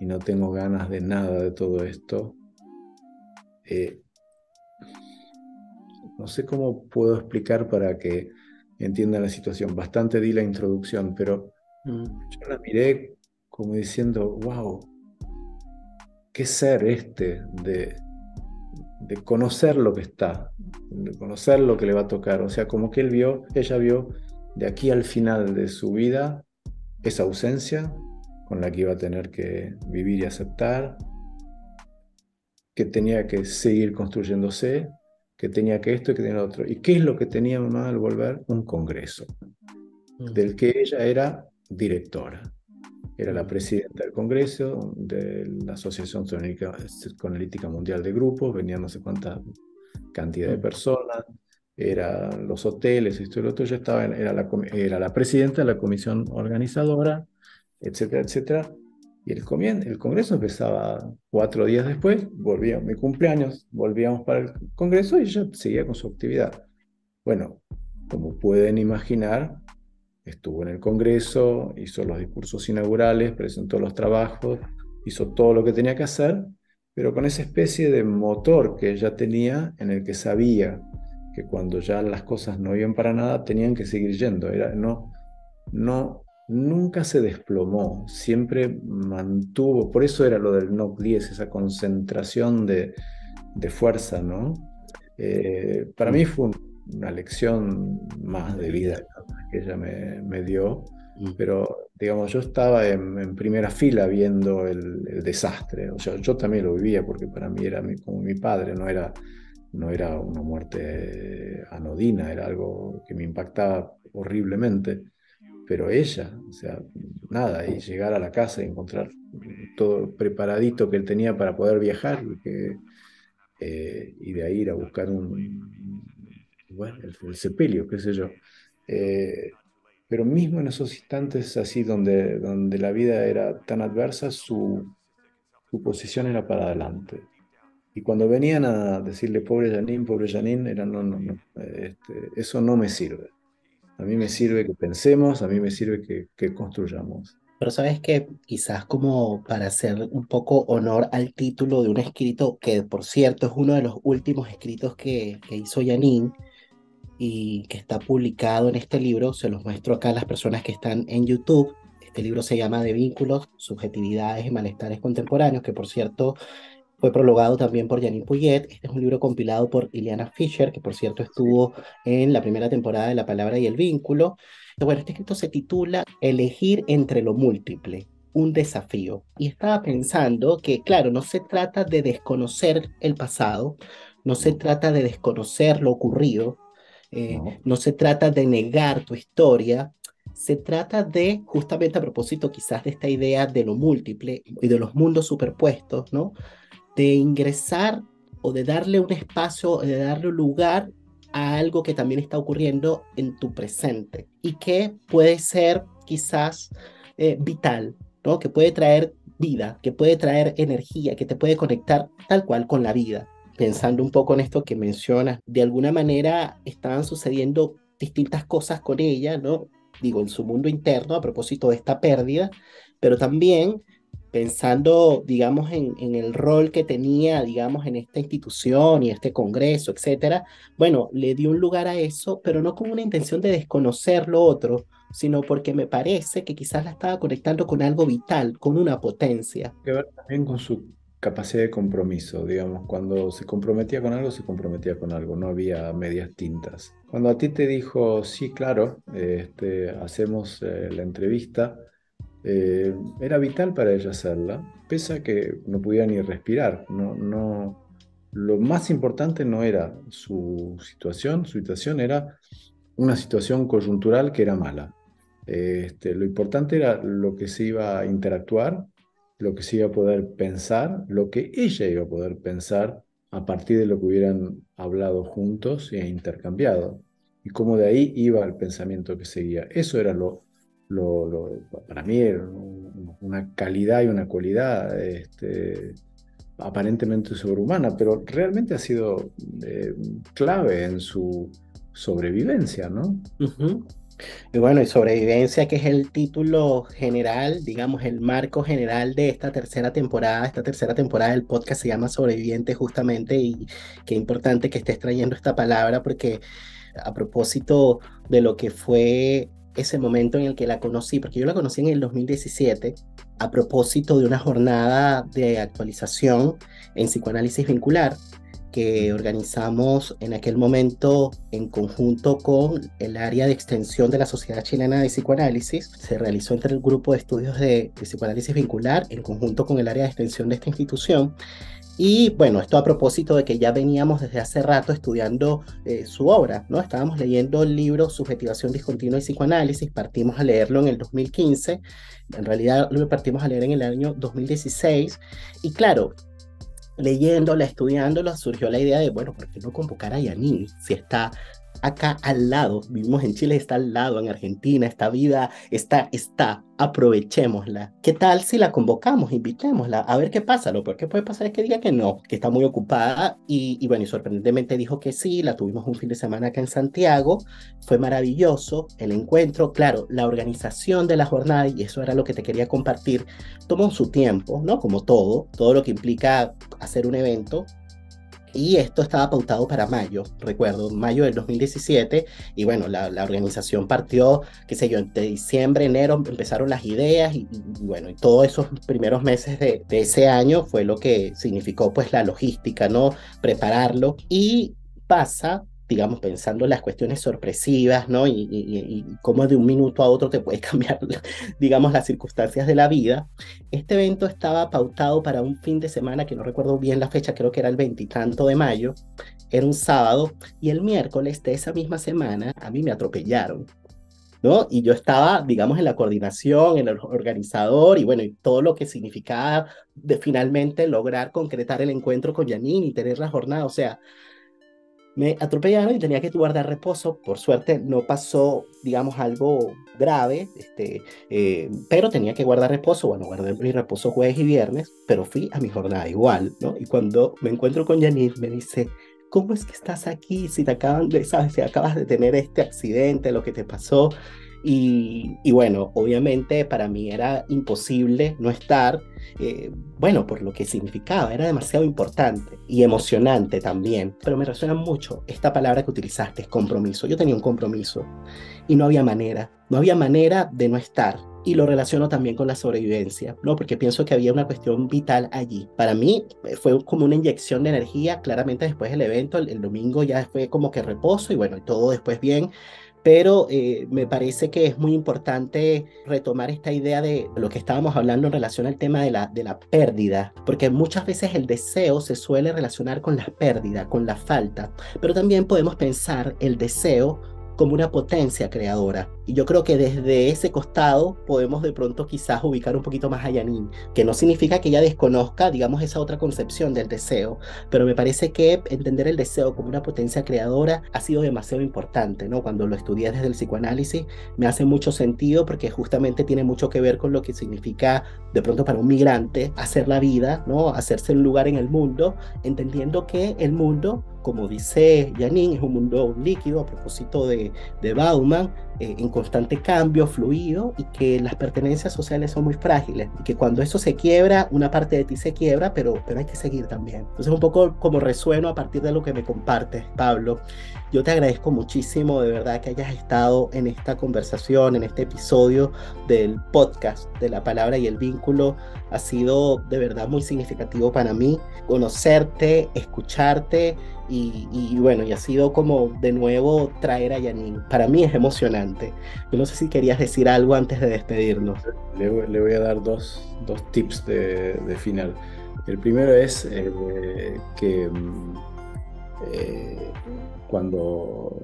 y no tengo ganas de nada de todo esto. Eh, no sé cómo puedo explicar para que entiendan la situación. Bastante di la introducción, pero Mm. yo la miré como diciendo, wow, qué ser este de conocer lo que está, de conocer lo que le va a tocar. O sea, como que ella vio de aquí al final de su vida esa ausencia con la que iba a tener que vivir y aceptar, que tenía que seguir construyéndose, que tenía que esto y que tenía lo otro. ¿Y qué es lo que tenía mamá al volver? Un congreso, Mm. del que ella era directora. Era la Mm. presidenta del Congreso, de la Asociación Psicoanalítica Mundial de Grupos, venían no sé cuánta cantidad de Mm. personas, eran los hoteles, esto y lo otro. Yo estaba era la presidenta de la comisión organizadora, etcétera, etcétera. Y el Congreso empezaba 4 días después, volvía mi cumpleaños, volvíamos para el Congreso y ella seguía con su actividad. Bueno, como pueden imaginar, estuvo en el Congreso, hizo los discursos inaugurales, presentó los trabajos, hizo todo lo que tenía que hacer, pero con esa especie de motor que ella tenía en el que sabía que cuando ya las cosas no iban para nada, tenían que seguir yendo. Nunca se desplomó, siempre mantuvo, por eso era lo del NOC 10, esa concentración de fuerza, ¿no? Para mí Mm. fue una lección más De de vida vida. que ella me dio, Mm. pero digamos, yo estaba en primera fila viendo el desastre, o sea, yo también lo vivía porque para mí era como mi padre, no era una muerte anodina, era algo que me impactaba horriblemente, pero ella, o sea, nada, y llegar a la casa y encontrar todo preparadito que él tenía para poder viajar, y de ahí ir a buscar bueno, el sepelio, qué sé yo. Eh, pero mismo en esos instantes así donde la vida era tan adversa, su posición era para adelante. Y cuando venían a decirle pobre Janine, era no, no, no, eso no me sirve. A mí me sirve que pensemos, a mí me sirve que construyamos. Pero sabes que quizás como para hacer un poco honor al título de un escrito que por cierto es uno de los últimos escritos que hizo Janine y que está publicado en este libro, se los muestro acá a las personas que están en YouTube. Este libro se llama De vínculos, subjetividades y malestares contemporáneos, que por cierto fue prologado también por Janine Puyet. Este es un libro compilado por Iliana Fisher, que por cierto estuvo en la primera temporada de La Palabra y el Vínculo. Bueno, este escrito se titula Elegir entre lo múltiple, un desafío. Y estaba pensando que, claro, no se trata de desconocer el pasado, no se No, trata de desconocer lo ocurrido, no, no se trata de negar tu historia, se trata de, justamente a propósito quizás de esta idea de lo múltiple y de los mundos superpuestos, ¿no? De ingresar o de darle un espacio, de darle un lugar a algo que también está ocurriendo en tu presente y que puede ser quizás vital, ¿no? Que puede traer vida, que puede traer energía, que te puede conectar tal cual con la vida. Pensando un poco en esto que mencionas, de alguna manera estaban sucediendo distintas cosas con ella, ¿no? Digo, en su mundo interno a propósito de esta pérdida, pero también pensando, digamos, en el rol que tenía, digamos, en esta institución y este congreso, etcétera, bueno, le dio un lugar a eso, pero no con una intención de desconocer lo otro, sino porque me parece que quizás la estaba conectando con algo vital, con una potencia. que ver también con su capacidad de compromiso, digamos, cuando se comprometía con algo, se comprometía con algo, no había medias tintas. Cuando a ti te dijo, sí, claro, hacemos la entrevista, era vital para ella hacerla, pese a que no podía ni respirar. No, no, lo más importante no era su situación era una situación coyuntural que era mala. Lo importante era lo que se iba a interactuar, lo que se iba a poder pensar, lo que ella iba a poder pensar a partir de lo que hubieran hablado juntos e intercambiado. Y cómo de ahí iba el pensamiento que seguía. Eso era para mí era una calidad y una cualidad aparentemente sobrehumana, pero realmente ha sido clave en su sobrevivencia, ¿no? Ujú. Y bueno, y sobrevivencia, que es el título general, digamos, el marco general de esta tercera temporada. Esta tercera temporada del podcast se llama Sobreviviente justamente, y qué importante que estés trayendo esta palabra porque a propósito de lo que fue ese momento en el que la conocí, porque yo la conocí en el 2017, a propósito de una jornada de actualización en psicoanálisis vincular que organizamos en aquel momento en conjunto con el área de extensión de la Sociedad Chilena de Psicoanálisis. Se realizó entre el grupo de estudios de psicoanálisis vincular en conjunto con el área de extensión de esta institución. Y bueno, esto a propósito de que ya veníamos desde hace rato estudiando su obra, ¿no? Estábamos leyendo el libro Subjetivación Discontinua y Psicoanálisis, partimos a leerlo en el 2015, en realidad lo partimos a leer en el año 2016, y claro, leyéndola, estudiándola, surgió la idea de, bueno, ¿por qué no convocar a Janine? Si está acá al lado, vivimos en Chile, está al lado, en Argentina, está viva, aprovechémosla. ¿Qué tal si la convocamos, invitémosla, a ver qué pasa? Lo peor que puede pasar es que diga que no, que está muy ocupada, y bueno, y sorprendentemente dijo que sí, la tuvimos un fin de semana acá en Santiago, fue maravilloso el encuentro, claro, la organización de la jornada, y eso era lo que te quería compartir, tomó su tiempo, ¿no? Como todo lo que implica hacer un evento, y esto estaba pautado para mayo, recuerdo, mayo del 2017, y bueno, la organización partió, qué sé yo, entre diciembre, enero empezaron las ideas, y bueno, y todos esos primeros meses de ese año fue lo que significó pues la logística, ¿no? Prepararlo, y pasa, digamos, pensando en las cuestiones sorpresivas, ¿no? Y cómo de un minuto a otro te puede cambiar, digamos, las circunstancias de la vida. Este evento estaba pautado para un fin de semana, que no recuerdo bien la fecha, creo que era el veintitanto de mayo, era un sábado, y el miércoles de esa misma semana a mí me atropellaron, ¿no? Y yo estaba, digamos, en la coordinación, en el organizador, y bueno, y todo lo que significaba de finalmente lograr concretar el encuentro con Janine y tener la jornada, o sea, Me atropellaron y tenía que guardar reposo. Por suerte no pasó, digamos, algo grave, pero tenía que guardar reposo. Bueno, guardé mi reposo jueves y viernes, pero fui a mi jornada igual, ¿no? Y cuando me encuentro con Janine, me dice, ¿cómo es que estás aquí si te acaban de, sabes, si acabas de tener este accidente, lo que te pasó? Y bueno, obviamente para mí era imposible no estar, bueno, por lo que significaba, era demasiado importante y emocionante también, pero me resuena mucho esta palabra que utilizaste, compromiso. Yo tenía un compromiso y no había manera de no estar. Y lo relaciono también con la sobrevivencia, ¿no? Porque pienso que había una cuestión vital allí. Para mí fue como una inyección de energía, claramente después del evento, el domingo ya fue como que reposo y bueno, y todo después bien, pero me parece que es muy importante retomar esta idea de lo que estábamos hablando en relación al tema de la pérdida, porque muchas veces el deseo se suele relacionar con la pérdida, con la falta, pero también podemos pensar el deseo como una potencia creadora. Y yo creo que desde ese costado podemos de pronto quizás ubicar un poquito más a Janine, que no significa que ella desconozca, digamos, esa otra concepción del deseo, pero me parece que entender el deseo como una potencia creadora ha sido demasiado importante, ¿no? Cuando lo estudié desde el psicoanálisis, me hace mucho sentido porque justamente tiene mucho que ver con lo que significa de pronto para un migrante hacer la vida, ¿no? Hacerse un lugar en el mundo, entendiendo que el mundo, como dice Janine, es un mundo líquido a propósito de Bauman, en constante cambio, fluido, y que las pertenencias sociales son muy frágiles, y que cuando eso se quiebra, una parte de ti se quiebra, pero hay que seguir también. Entonces un poco como resueno a partir de lo que me compartes, Pablo. Yo te agradezco muchísimo de verdad que hayas estado en esta conversación, en este episodio del podcast de la palabra y el vínculo. Ha sido de verdad muy significativo para mí conocerte, escucharte y bueno, y ha sido como de nuevo traer a Janine. Para mí es emocionante. Yo no sé si querías decir algo antes de despedirnos. Le voy a dar dos tips de final. El primero es que eh, cuando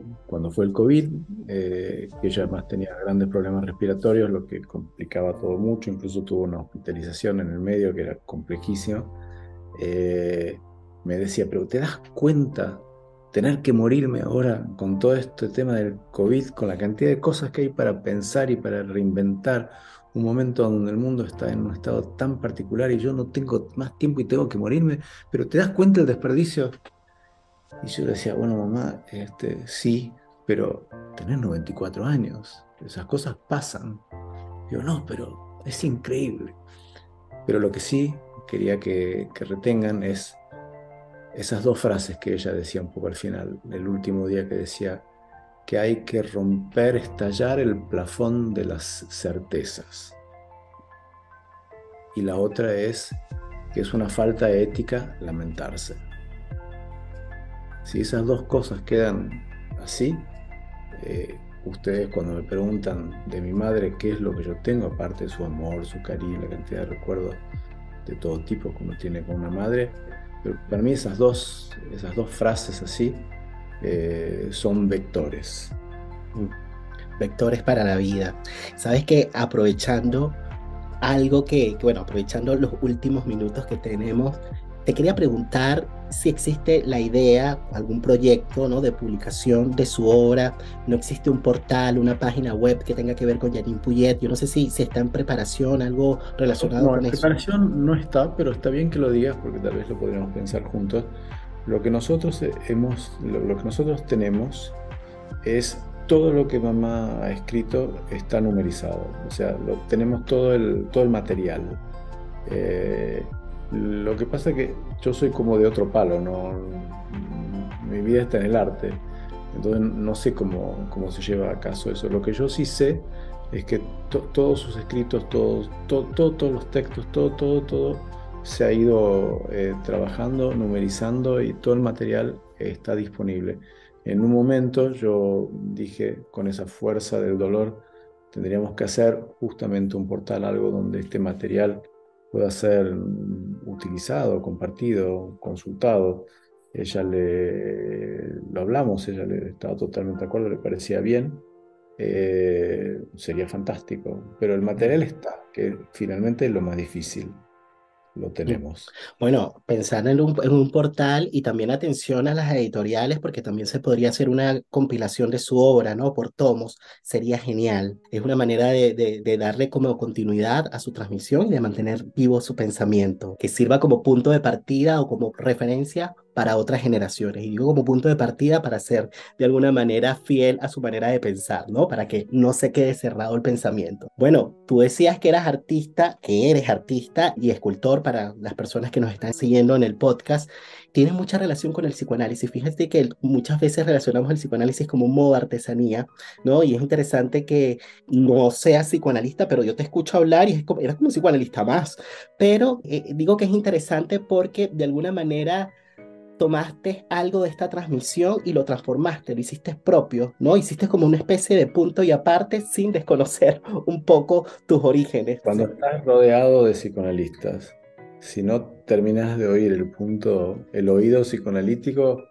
fue el COVID, que ella además tenía grandes problemas respiratorios, lo que complicaba todo mucho, incluso tuvo una hospitalización en el medio que era complejísimo. eh, Me decía, pero ¿te das cuenta tener que morirme ahora con todo este tema del COVID, con la cantidad de cosas que hay para pensar y para reinventar? Un momento donde el mundo está en un estado tan particular y yo no tengo más tiempo y tengo que morirme, pero ¿te das cuenta el desperdicio? Y yo le decía, bueno, mamá, sí, pero tenés 94 años, esas cosas pasan. Digo, no, pero es increíble. Pero lo que sí quería que retengan es esas dos frases que ella decía un poco al final, el último día, que decía que hay que romper, estallar el plafón de las certezas. Y la otra es que es una falta ética lamentarse. Si esas dos cosas quedan así, ustedes cuando me preguntan de mi madre qué es lo que yo tengo, aparte de su amor, su cariño, la cantidad de recuerdos de todo tipo que uno tiene con una madre, pero para mí esas dos frases así son vectores. Vectores para la vida. Sabes que aprovechando algo bueno, aprovechando los últimos minutos que tenemos, te quería preguntar si existe la idea, algún proyecto, ¿no? De publicación de su obra. No existe un portal, una página web que tenga que ver con Janine Puyet. Yo no sé si está en preparación, algo relacionado No, en con eso. preparación no está, pero está bien que lo digas porque tal vez lo podríamos pensar juntos. Lo que nosotros lo que nosotros tenemos es todo lo que mamá ha escrito está numerizado. O sea, tenemos todo el material. Eh, lo que pasa es que yo soy como de otro palo, ¿no? Mi vida está en el arte. Entonces no sé cómo se lleva a caso eso. Lo que yo sí sé es que todos sus escritos, todos los textos, todo se ha ido trabajando, numerizando y todo el material está disponible. En un momento yo dije, con esa fuerza del dolor, tendríamos que hacer justamente un portal, algo donde este material pueda ser utilizado, compartido, consultado. Lo hablamos, ella le estaba totalmente de acuerdo, le parecía bien, sería fantástico, pero el material está, que finalmente es lo más difícil. lo tenemos. Bueno, pensar en un portal y también atención a las editoriales, porque también se podría hacer una compilación de su obra, ¿no? Por tomos, sería genial. Es una manera de darle como continuidad a su transmisión y de mantener vivo su pensamiento, que sirva como punto de partida o como referencia para otras generaciones. Y digo como punto de partida para ser de alguna manera fiel a su manera de pensar, ¿no? Para que no se quede cerrado el pensamiento. Bueno, tú decías que eras artista, que eres artista y escultor para las personas que nos están siguiendo en el podcast. Tienes mucha relación con el psicoanálisis. Fíjate que muchas veces relacionamos el psicoanálisis como un modo de artesanía, ¿no? Y es interesante que no seas psicoanalista, pero yo te escucho hablar y eres como un psicoanalista más. Pero digo que es interesante porque de alguna manera tomaste algo de esta transmisión y lo transformaste, lo hiciste propio, ¿no? Hiciste como una especie de punto y aparte sin desconocer un poco tus orígenes. Cuando estás rodeado de psicoanalistas, si no terminas de oír el oído psicoanalítico,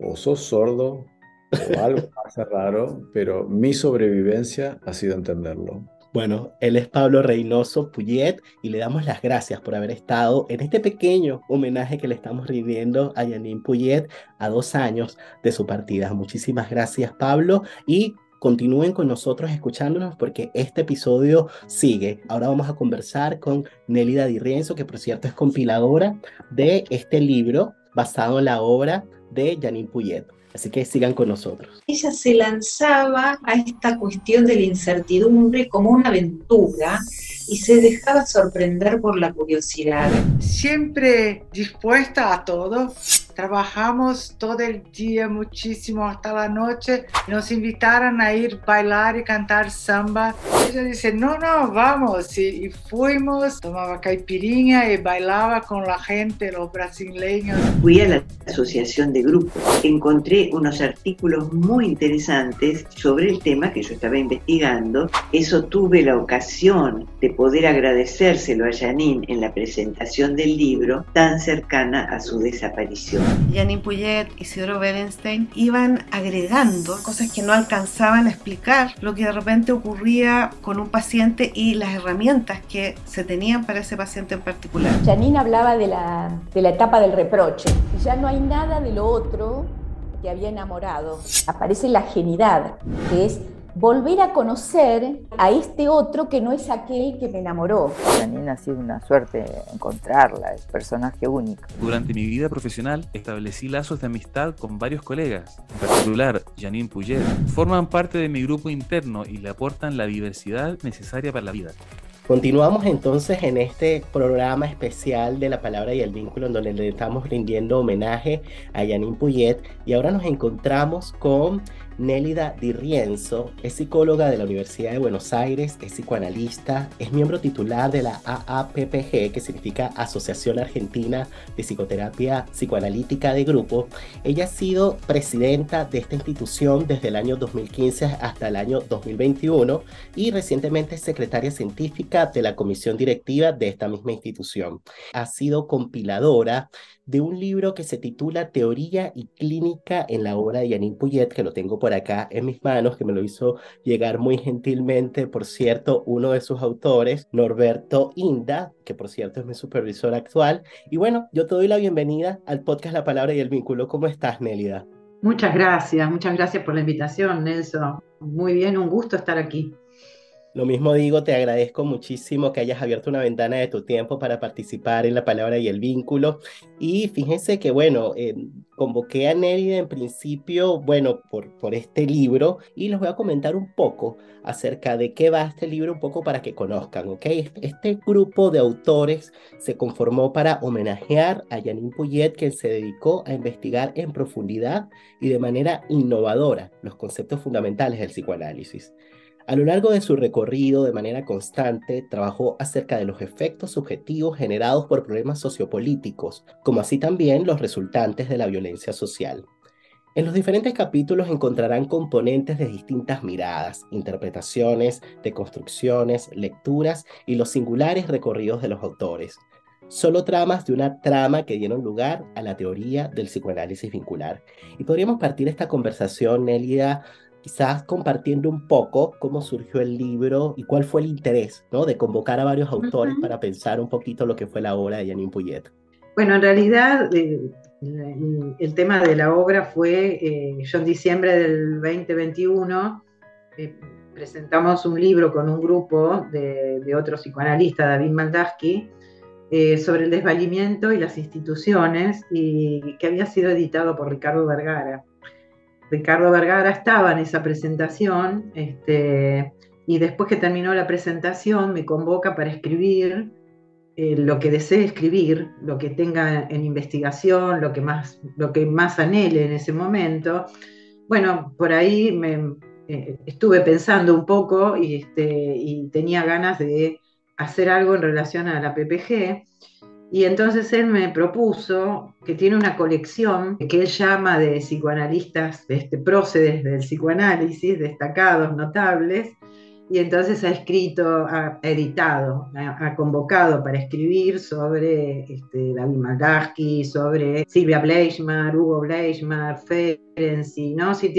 o sos sordo o algo pasa raro, pero mi sobrevivencia ha sido entenderlo. Bueno, él es Pablo Reynoso Puyet y le damos las gracias por haber estado en este pequeño homenaje que le estamos rindiendo a Jeanine Puyet a 2 años de su partida. Muchísimas gracias, Pablo, y continúen con nosotros escuchándonos porque este episodio sigue. Ahora vamos a conversar con Nélida Di Rienzo, que por cierto es compiladora de este libro basado en la obra de Jeanine Puyet. Así que sigan con nosotros. Ella se lanzaba a esta cuestión de la incertidumbre como una aventura y se dejaba sorprender por la curiosidad. Siempre dispuesta a todo. Trabajamos todo el día muchísimo hasta la noche. Nos invitaron a ir a bailar y cantar samba. Ella dice, no, vamos. Y fuimos, tomaba caipirinha y bailaba con la gente, los brasileños. Fui a la asociación de grupos. Encontré unos artículos muy interesantes sobre el tema que yo estaba investigando. Eso tuve la ocasión de poder agradecérselo a Jeanine en la presentación del libro tan cercana a su desaparición. Jeanine Puyet, Isidro Berenstein iban agregando cosas que no alcanzaban a explicar lo que de repente ocurría con un paciente y las herramientas que se tenían para ese paciente en particular. Jeanine hablaba de la etapa del reproche. Ya no hay nada de lo otro que había enamorado. Aparece la genidad, que es volver a conocer a este otro que no es aquel que me enamoró. Jeanine ha sido una suerte encontrarla, es un personaje único. Durante mi vida profesional establecí lazos de amistad con varios colegas, en particular Jeanine Puyet. Forman parte de mi grupo interno y le aportan la diversidad necesaria para la vida. Continuamos entonces en este programa especial de la palabra y el vínculo en donde le estamos rindiendo homenaje a Jeanine Puyet y ahora nos encontramos con Nélida Di Rienzo, es psicóloga de la Universidad de Buenos Aires, es psicoanalista, es miembro titular de la AAPPG, que significa Asociación Argentina de Psicoterapia Psicoanalítica de Grupo. Ella ha sido presidenta de esta institución desde el año 2015 hasta el año 2021 y recientemente es secretaria científica de la comisión directiva de esta misma institución. Ha sido compiladora de un libro que se titula Teoría y Clínica en la obra de Jeanine Puyet, que lo tengo por acá en mis manos, que me lo hizo llegar muy gentilmente, por cierto, uno de sus autores, Norberto Inda, que por cierto es mi supervisor actual. Y bueno, yo te doy la bienvenida al podcast La Palabra y el Vínculo. ¿Cómo estás, Nélida? Muchas gracias por la invitación, Nelson. Muy bien, un gusto estar aquí. Lo mismo digo, te agradezco muchísimo que hayas abierto una ventana de tu tiempo para participar en La Palabra y el Vínculo. Y fíjense que, bueno, convoqué a Nélida en principio, bueno, por este libro y les voy a comentar un poco acerca de qué va este libro, un poco para que conozcan, ¿ok? Este grupo de autores se conformó para homenajear a Jeanine Puyet, quien se dedicó a investigar en profundidad y de manera innovadora los conceptos fundamentales del psicoanálisis. A lo largo de su recorrido, de manera constante, trabajó acerca de los efectos subjetivos generados por problemas sociopolíticos, como así también los resultantes de la violencia social. En los diferentes capítulos encontrarán componentes de distintas miradas, interpretaciones, deconstrucciones, lecturas y los singulares recorridos de los autores. Solo tramas de una trama que dieron lugar a la teoría del psicoanálisis vincular. Y podríamos partir esta conversación, Nélida, quizás compartiendo un poco cómo surgió el libro y cuál fue el interés, ¿no? De convocar a varios autores para pensar un poquito lo que fue la obra de Jeanine Puyet. Bueno, en realidad el tema de la obra fue, yo en diciembre del 2021 presentamos un libro con un grupo de otro psicoanalista, David Maldavsky, sobre el desvalimiento y las instituciones, y que había sido editado por Ricardo Vergara. Ricardo Vergara estaba en esa presentación, y después que terminó la presentación me convoca para escribir lo que desee escribir, lo que tenga en investigación, lo que más anhele en ese momento. Bueno, por ahí estuve pensando un poco y tenía ganas de hacer algo en relación a la PPG, y entonces él me propuso que tiene una colección que él llama de psicoanalistas, prócedes del psicoanálisis, destacados, notables, y entonces ha escrito, ha editado, ha convocado para escribir sobre David Maldavsky, sobre Silvia Bleichmar, Hugo Bleichmar, Ferenczi, ¿no? Si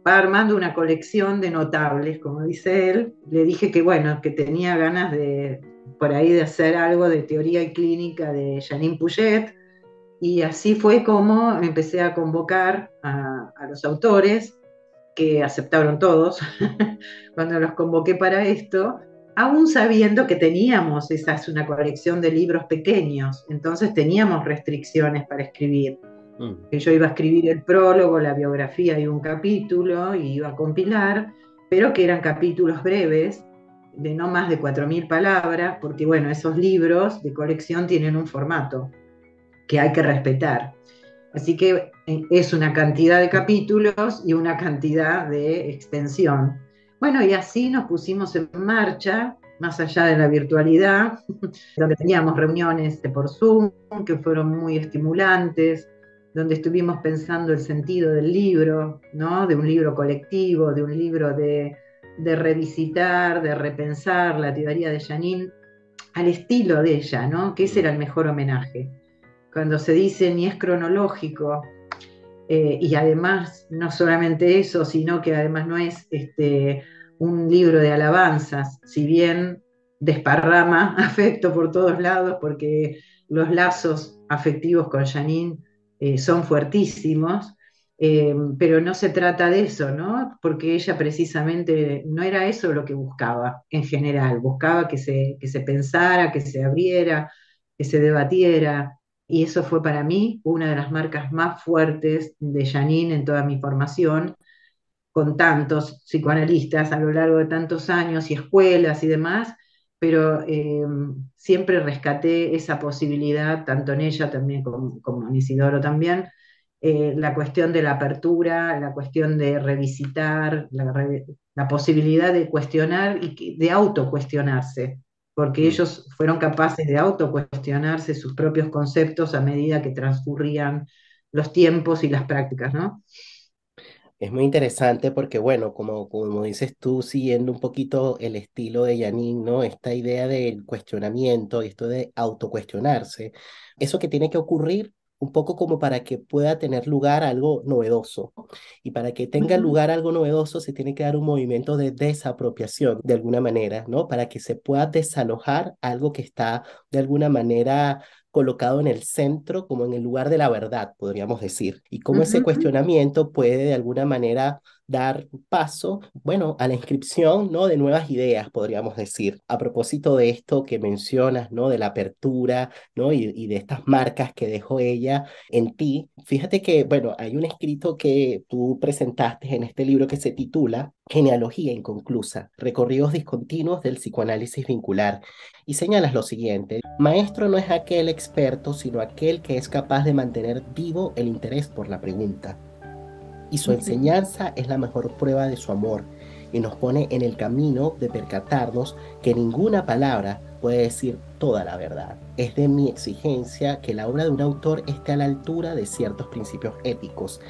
va armando una colección de notables, como dice él. Le dije que bueno, que tenía ganas por ahí de hacer algo de teoría y clínica de Jeanine Puyet, y así fue como empecé a convocar a los autores, que aceptaron todos cuando los convoqué para esto, aún sabiendo que teníamos, esa es una colección de libros pequeños, entonces teníamos restricciones para escribir. Que yo iba a escribir el prólogo, la biografía y un capítulo, y iba a compilar, pero que eran capítulos breves, de no más de 4.000 palabras, porque bueno, esos libros de colección tienen un formato que hay que respetar. Así que es una cantidad de capítulos y una cantidad de extensión. Bueno, y así nos pusimos en marcha, más allá de la virtualidad, donde teníamos reuniones por Zoom, que fueron muy estimulantes, donde estuvimos pensando el sentido del libro, ¿no? De un libro colectivo, de un libro de revisitar, de repensar la teoría de Jeanine al estilo de ella, ¿no? Que ese era el mejor homenaje. Cuando se dice ni es cronológico, y además no solamente eso, sino que además no es un libro de alabanzas, si bien desparrama afecto por todos lados, porque los lazos afectivos con Jeanine son fuertísimos, pero no se trata de eso, ¿no? Porque ella precisamente no era eso lo que buscaba en general, buscaba que se pensara, que se abriera, que se debatiera. Y eso fue para mí una de las marcas más fuertes de Jeanine en toda mi formación, con tantos psicoanalistas a lo largo de tantos años y escuelas y demás, pero siempre rescaté esa posibilidad, tanto en ella también como en Isidoro también, la cuestión de la apertura, la cuestión de revisitar, la posibilidad de cuestionar y de autocuestionarse, porque ellos fueron capaces de autocuestionarse sus propios conceptos a medida que transcurrían los tiempos y las prácticas, ¿no? Es muy interesante porque, bueno, como dices tú, siguiendo un poquito el estilo de Jeanine, ¿no? Esta idea del cuestionamiento y esto de autocuestionarse, eso que tiene que ocurrir un poco como para que pueda tener lugar algo novedoso. Y para que tenga lugar algo novedoso se tiene que dar un movimiento de desapropiación de alguna manera, ¿no? Para que se pueda desalojar algo que está de alguna manera colocado en el centro, como en el lugar de la verdad, podríamos decir. Y cómo ese cuestionamiento puede de alguna manera dar paso, bueno, a la inscripción, ¿no? De nuevas ideas, podríamos decir. A propósito de esto que mencionas, ¿no? De la apertura, ¿no? Y de estas marcas que dejó ella en ti. Fíjate que, bueno, hay un escrito que tú presentaste en este libro que se titula Genealogía inconclusa, recorridos discontinuos del psicoanálisis vincular. Y señalas lo siguiente: maestro no es aquel experto, sino aquel que es capaz de mantener vivo el interés por la pregunta. Y su enseñanza es la mejor prueba de su amor, y nos pone en el camino de percatarnos que ninguna palabra puede decir toda la verdad. Es de mi exigencia que la obra de un autor esté a la altura de ciertos principios éticos,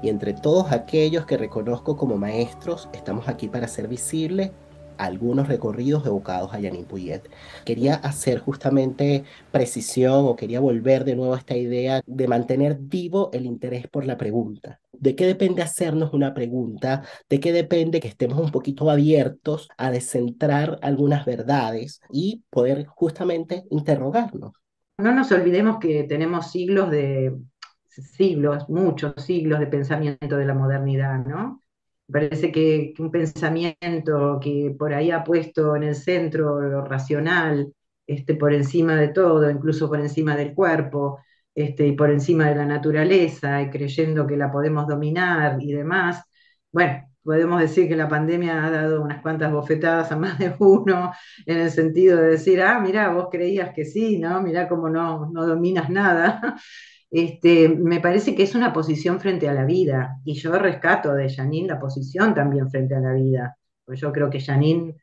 y entre todos aquellos que reconozco como maestros, estamos aquí para hacer visible algunos recorridos evocados a Jeanine Puyet. Quería hacer justamente precisión, o quería volver de nuevo a esta idea de mantener vivo el interés por la pregunta, ¿De qué depende hacernos una pregunta? ¿De qué depende que estemos un poquito abiertos a descentrar algunas verdades y poder justamente interrogarnos? No nos olvidemos que tenemos siglos, muchos siglos de pensamiento de la modernidad, ¿no? Parece que un pensamiento que por ahí ha puesto en el centro lo racional, por encima de todo, incluso por encima del cuerpo, y por encima de la naturaleza, y creyendo que la podemos dominar y demás. Bueno, podemos decir que la pandemia ha dado unas cuantas bofetadas a más de uno, en el sentido de decir, ah, mirá, vos creías que sí, ¿no? Mirá cómo no dominas nada. Me parece que es una posición frente a la vida, y yo rescato de Janine la posición también frente a la vida, pues yo creo que Janine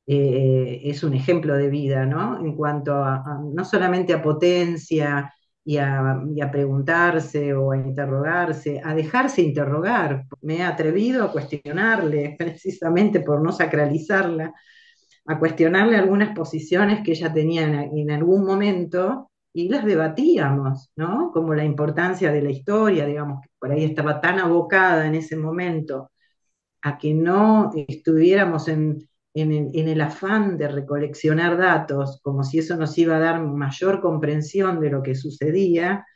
es un ejemplo de vida, ¿no? En cuanto no solamente a potencia y a preguntarse o a interrogarse, a dejarse interrogar. Me he atrevido a cuestionarle, precisamente por no sacralizarla, a cuestionarle algunas posiciones que ella tenía en algún momento y las debatíamos, ¿no? Como la importancia de la historia, digamos, que por ahí estaba tan abocada en ese momento a que no estuviéramos en el afán de recoleccionar datos, como si eso nos iba a dar mayor comprensión de lo que sucedía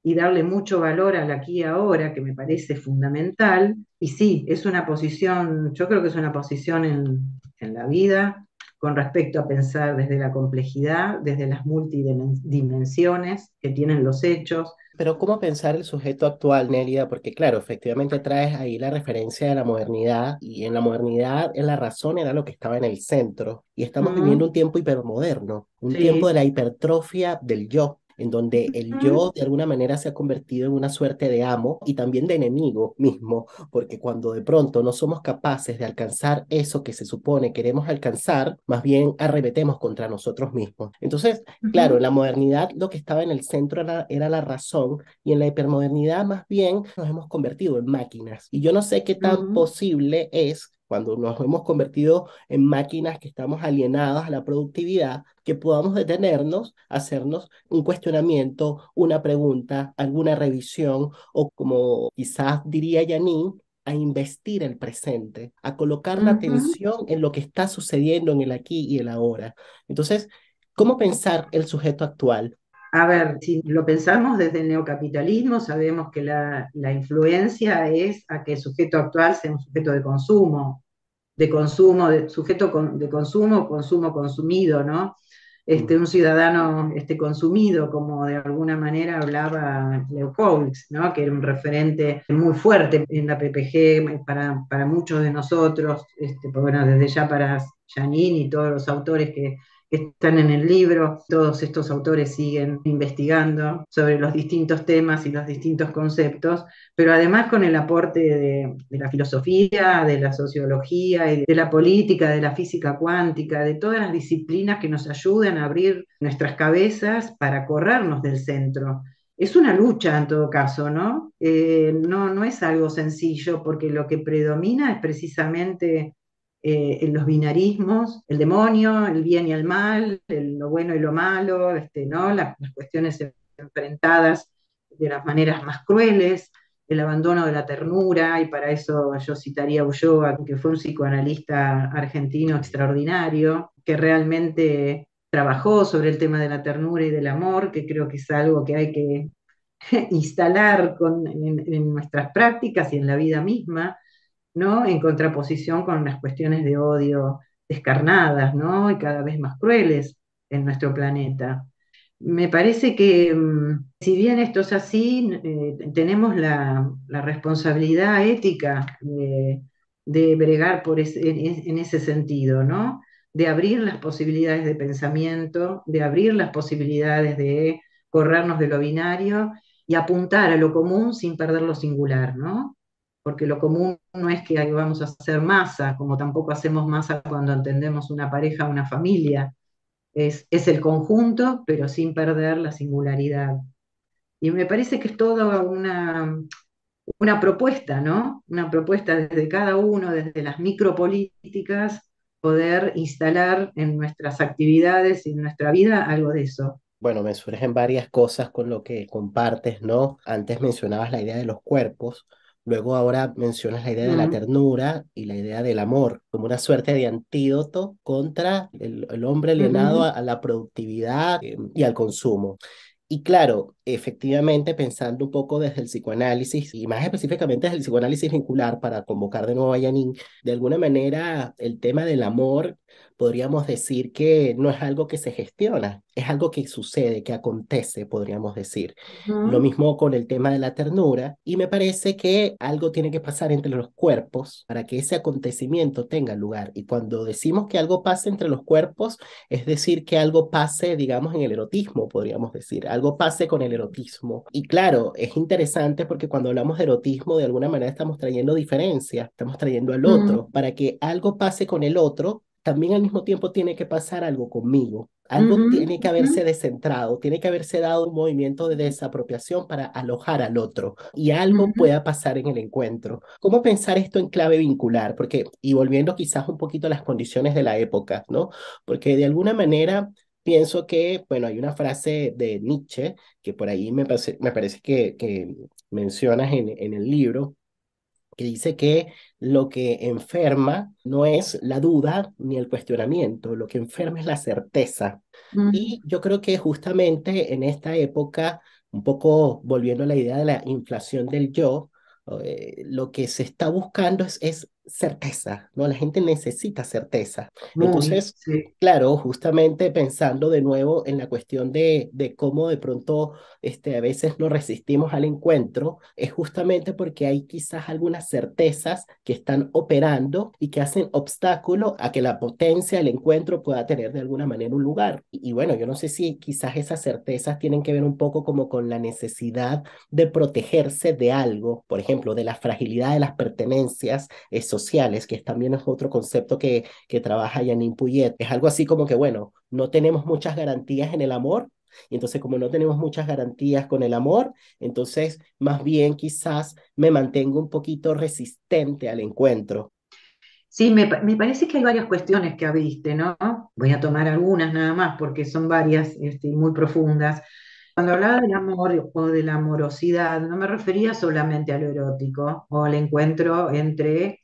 y darle mucho valor al aquí y ahora, que me parece fundamental. Y sí, es una posición, yo creo que es una posición en la vida con respecto a pensar desde la complejidad, desde las multidimensiones que tienen los hechos. Pero ¿cómo pensar el sujeto actual, Nélida? Porque claro, efectivamente traes ahí la referencia de la modernidad y en la modernidad en la razón era lo que estaba en el centro y estamos viviendo un tiempo hipermoderno, un tiempo de Sí. la hipertrofia del yo, en donde el yo de alguna manera se ha convertido en una suerte de amo y también de enemigo mismo, porque cuando de pronto no somos capaces de alcanzar eso que se supone queremos alcanzar, más bien arremetemos contra nosotros mismos. Entonces, claro, en la modernidad lo que estaba en el centro era la razón y en la hipermodernidad más bien nos hemos convertido en máquinas. Y yo no sé qué tan posible es cuando nos hemos convertido en máquinas que estamos alienadas a la productividad, que podamos detenernos, hacernos un cuestionamiento, una pregunta, alguna revisión o como quizás diría Janine, a investir el presente, a colocar la atención en lo que está sucediendo en el aquí y el ahora. Entonces, ¿cómo pensar el sujeto actual? A ver, si lo pensamos desde el neocapitalismo, sabemos que la influencia es a que el sujeto actual sea un sujeto de consumo, de sujeto de consumo, consumo consumido, ¿no? Un ciudadano consumido, como de alguna manera hablaba Leucovitz, ¿no? Que era un referente muy fuerte en la PPG para muchos de nosotros, bueno, desde ya para Janine y todos los autores que están en el libro. Todos estos autores siguen investigando sobre los distintos temas y los distintos conceptos, pero además con el aporte de la filosofía, de la sociología, y de la política, de la física cuántica, de todas las disciplinas que nos ayudan a abrir nuestras cabezas para corrernos del centro. Es una lucha en todo caso, ¿no? No es algo sencillo porque lo que predomina es precisamente en los binarismos, el demonio, el bien y el mal, lo bueno y lo malo, ¿no? Las cuestiones enfrentadas de las maneras más crueles, el abandono de la ternura, y para eso yo citaría a Ulloa, que fue un psicoanalista argentino extraordinario, que realmente trabajó sobre el tema de la ternura y del amor, que creo que es algo que hay que instalar en nuestras prácticas y en la vida misma, ¿no? En contraposición con las cuestiones de odio descarnadas, ¿no? Y cada vez más crueles en nuestro planeta. Me parece que, si bien esto es así, tenemos la responsabilidad ética de bregar en ese sentido, ¿no? De abrir las posibilidades de pensamiento, de abrir las posibilidades de corrernos de lo binario y apuntar a lo común sin perder lo singular, ¿no? Porque lo común no es que vamos a hacer masa, como tampoco hacemos masa cuando entendemos una pareja, una familia. Es el conjunto, pero sin perder la singularidad. Y me parece que es toda una propuesta, ¿no? Una propuesta desde cada uno, desde las micropolíticas, poder instalar en nuestras actividades y en nuestra vida algo de eso. Bueno, me surgen varias cosas con lo que compartes, ¿no? Antes mencionabas la idea de los cuerpos. Luego ahora mencionas la idea de la Mm, ternura y la idea del amor como una suerte de antídoto contra el hombre alienado ujú, a la productividad y al consumo. Y claro, efectivamente, pensando un poco desde el psicoanálisis y más específicamente desde el psicoanálisis vincular para convocar de nuevo a Janine, de alguna manera el tema del amor podríamos decir que no es algo que se gestiona, es algo que sucede, que acontece, podríamos decir. Lo ujú, mismo con el tema de la ternura, y me parece que algo tiene que pasar entre los cuerpos para que ese acontecimiento tenga lugar. Y cuando decimos que algo pasa entre los cuerpos, es decir, que algo pase, digamos, en el erotismo, podríamos decir, algo pase con el erotismo. Y claro, es interesante porque cuando hablamos de erotismo, de alguna manera estamos trayendo diferencia, estamos trayendo al mm, otro. Para que algo pase con el otro, también al mismo tiempo tiene que pasar algo conmigo. Algo ujú, tiene que ujú, haberse descentrado, tiene que haberse dado un movimiento de desapropiación para alojar al otro y algo ujú. pueda pasar en el encuentro. ¿Cómo pensar esto en clave vincular? Porque, y volviendo quizás un poquito a las condiciones de la época, ¿no? Porque de alguna manera pienso que, bueno, hay una frase de Nietzsche que por ahí me parece que mencionas en el libro que dice que lo que enferma no es la duda ni el cuestionamiento, lo que enferma es la certeza. Mm, Y yo creo que justamente en esta época, un poco volviendo a la idea de la inflación del yo, lo que se está buscando es certeza, ¿no? La gente necesita certeza. muy, Entonces, sí. claro, justamente pensando de nuevo en la cuestión de cómo de pronto a veces no resistimos al encuentro, es justamente porque hay quizás algunas certezas que están operando y que hacen obstáculo a que la potencia del encuentro pueda tener de alguna manera un lugar. Y bueno, yo no sé si quizás esas certezas tienen que ver un poco como con la necesidad de protegerse de algo, por ejemplo, de la fragilidad de las pertenencias sociales, que también es otro concepto que trabaja Janine Puyet. Es algo así como que, bueno, no tenemos muchas garantías en el amor, y entonces, como no tenemos muchas garantías con el amor, entonces más bien quizás me mantengo un poquito resistente al encuentro. Sí, me parece que hay varias cuestiones que abriste, ¿no? Voy a tomar algunas nada más porque son varias, muy profundas. Cuando hablaba del amor o de la amorosidad, no me refería solamente a lo erótico o al encuentro entre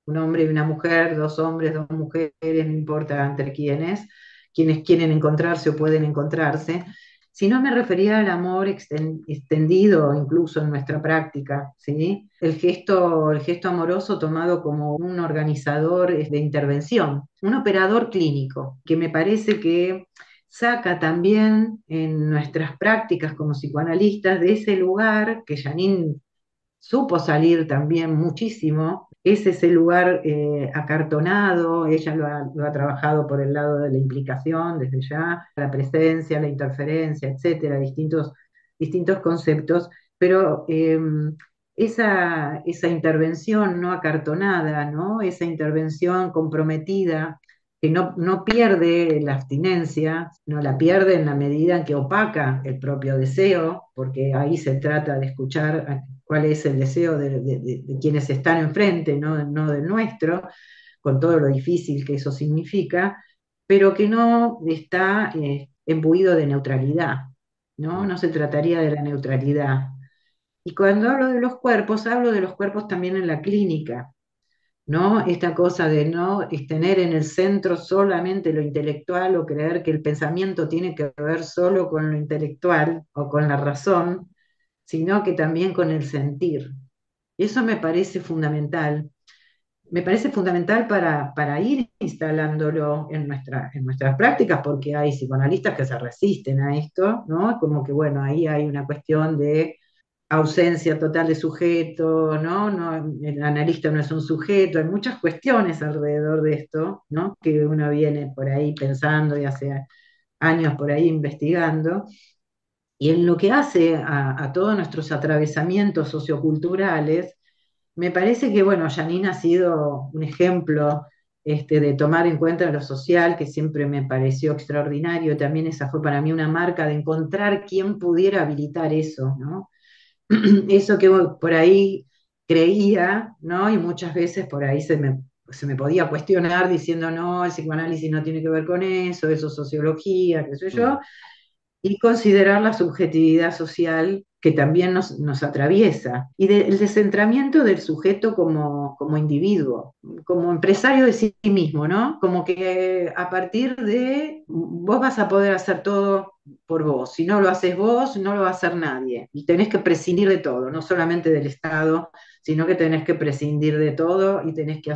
un hombre y una mujer, dos hombres, dos mujeres, no importa entre quiénes, quienes quieren encontrarse o pueden encontrarse, sino me refería al amor extendido incluso en nuestra práctica, ¿sí? El gesto amoroso tomado como un organizador de intervención, un operador clínico, que me parece que saca también en nuestras prácticas como psicoanalistas de ese lugar que Janine supo salir también muchísimo. Es ese lugar acartonado, ella lo ha trabajado por el lado de la implicación desde ya, la presencia, la interferencia, etcétera, distintos conceptos, pero esa intervención no acartonada, ¿no? Esa intervención comprometida, que no pierde la abstinencia, no la pierde en la medida en que opaca el propio deseo, porque ahí se trata de escuchar cuál es el deseo de quienes están enfrente, no del nuestro, con todo lo difícil que eso significa, pero que no está embuido de neutralidad, ¿no? No se trataría de la neutralidad. Y cuando hablo de los cuerpos también en la clínica, ¿no? Esta cosa de no tener en el centro solamente lo intelectual o creer que el pensamiento tiene que ver solo con lo intelectual o con la razón, sino que también con el sentir. Eso me parece fundamental. Me parece fundamental para ir instalándolo en nuestras prácticas, porque hay psicoanalistas que se resisten a esto, ¿no? Como que, bueno, ahí hay una cuestión de ausencia total de sujeto, ¿no? El analista no es un sujeto, hay muchas cuestiones alrededor de esto, ¿no? Que uno viene por ahí pensando y hace años por ahí investigando. Y en lo que hace a todos nuestros atravesamientos socioculturales, me parece que, bueno, Janine ha sido un ejemplo de tomar en cuenta lo social, que siempre me pareció extraordinario. También esa fue para mí una marca de encontrar quién pudiera habilitar eso, ¿no? Eso que por ahí creía, ¿no? Y muchas veces por ahí se me podía cuestionar diciendo, no, el psicoanálisis no tiene que ver con eso es sociología, qué sé Mm, yo, y considerar la subjetividad social que también nos atraviesa, y el descentramiento del sujeto como individuo, como empresario de sí mismo, ¿no? Como que a partir de vos vas a poder hacer todo por vos, si no lo haces vos, no lo va a hacer nadie, y tenés que prescindir de todo, no solamente del Estado, sino que tenés que prescindir de todo y tenés que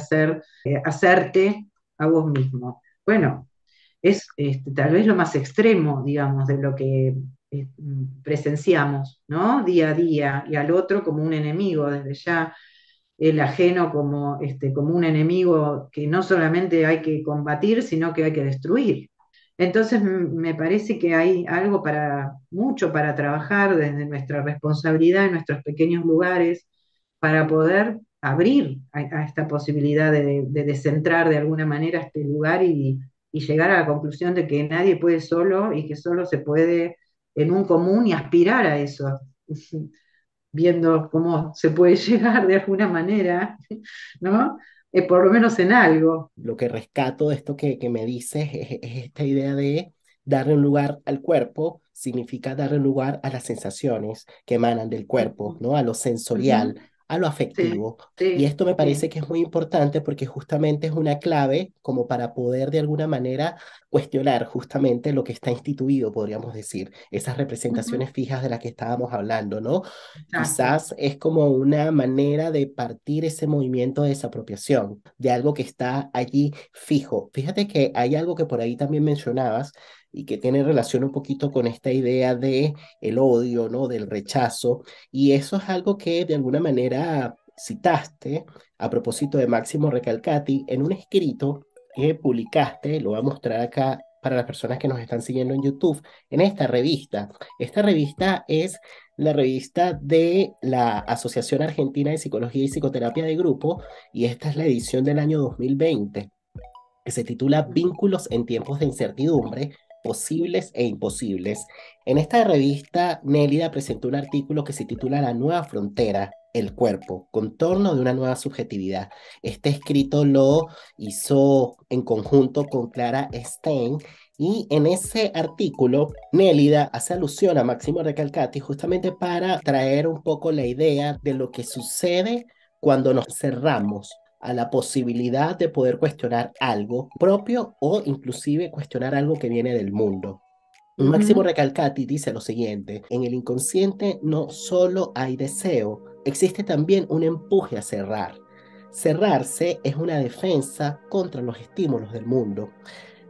hacerte a vos mismo. Bueno, es tal vez lo más extremo, digamos, de lo que presenciamos, ¿no? Día a día, y al otro como un enemigo, desde ya el ajeno como un enemigo que no solamente hay que combatir, sino que hay que destruir. Entonces me parece que hay algo mucho para trabajar desde nuestra responsabilidad en nuestros pequeños lugares para poder abrir a esta posibilidad de descentrar de alguna manera este lugar y llegar a la conclusión de que nadie puede solo y que solo se puede en un común y aspirar a eso, viendo cómo se puede llegar de alguna manera, ¿no? Por lo menos en algo. Lo que rescato de esto que me dices es esta idea de darle un lugar al cuerpo, significa darle un lugar a las sensaciones que emanan del cuerpo, ¿no? A lo sensorial, a lo afectivo. Y esto me parece que es muy importante porque justamente es una clave como para poder de alguna manera cuestionar justamente lo que está instituido, podríamos decir, esas representaciones fijas de las que estábamos hablando, ¿no? Quizás es como una manera de partir ese movimiento de desapropiación, de algo que está allí fijo. Fíjate que hay algo que por ahí también mencionabas y que tiene relación un poquito con esta idea de el odio, ¿no? Del rechazo, y eso es algo que de alguna manera citaste a propósito de Máximo Recalcati en un escrito que publicaste, lo voy a mostrar acá para las personas que nos están siguiendo en YouTube, en esta revista. Esta revista es la revista de la Asociación Argentina de Psicología y Psicoterapia de Grupo, y esta es la edición del año 2020, que se titula Vínculos en tiempos de incertidumbre, posibles e imposibles. En esta revista, Nélida presentó un artículo que se titula La nueva frontera, el cuerpo, contorno de una nueva subjetividad. Este escrito lo hizo en conjunto con Clara Stein, y en ese artículo, Nélida hace alusión a Máximo Recalcati justamente para traer un poco la idea de lo que sucede cuando nos cerramos a la posibilidad de poder cuestionar algo propio o inclusive cuestionar algo que viene del mundo. Máximo Recalcati dice lo siguiente: en el inconsciente no solo hay deseo, existe también un empuje a cerrar. Cerrarse es una defensa contra los estímulos del mundo.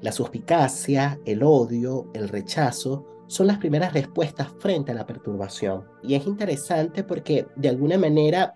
La suspicacia, el odio, el rechazo son las primeras respuestas frente a la perturbación. Y es interesante porque de alguna manera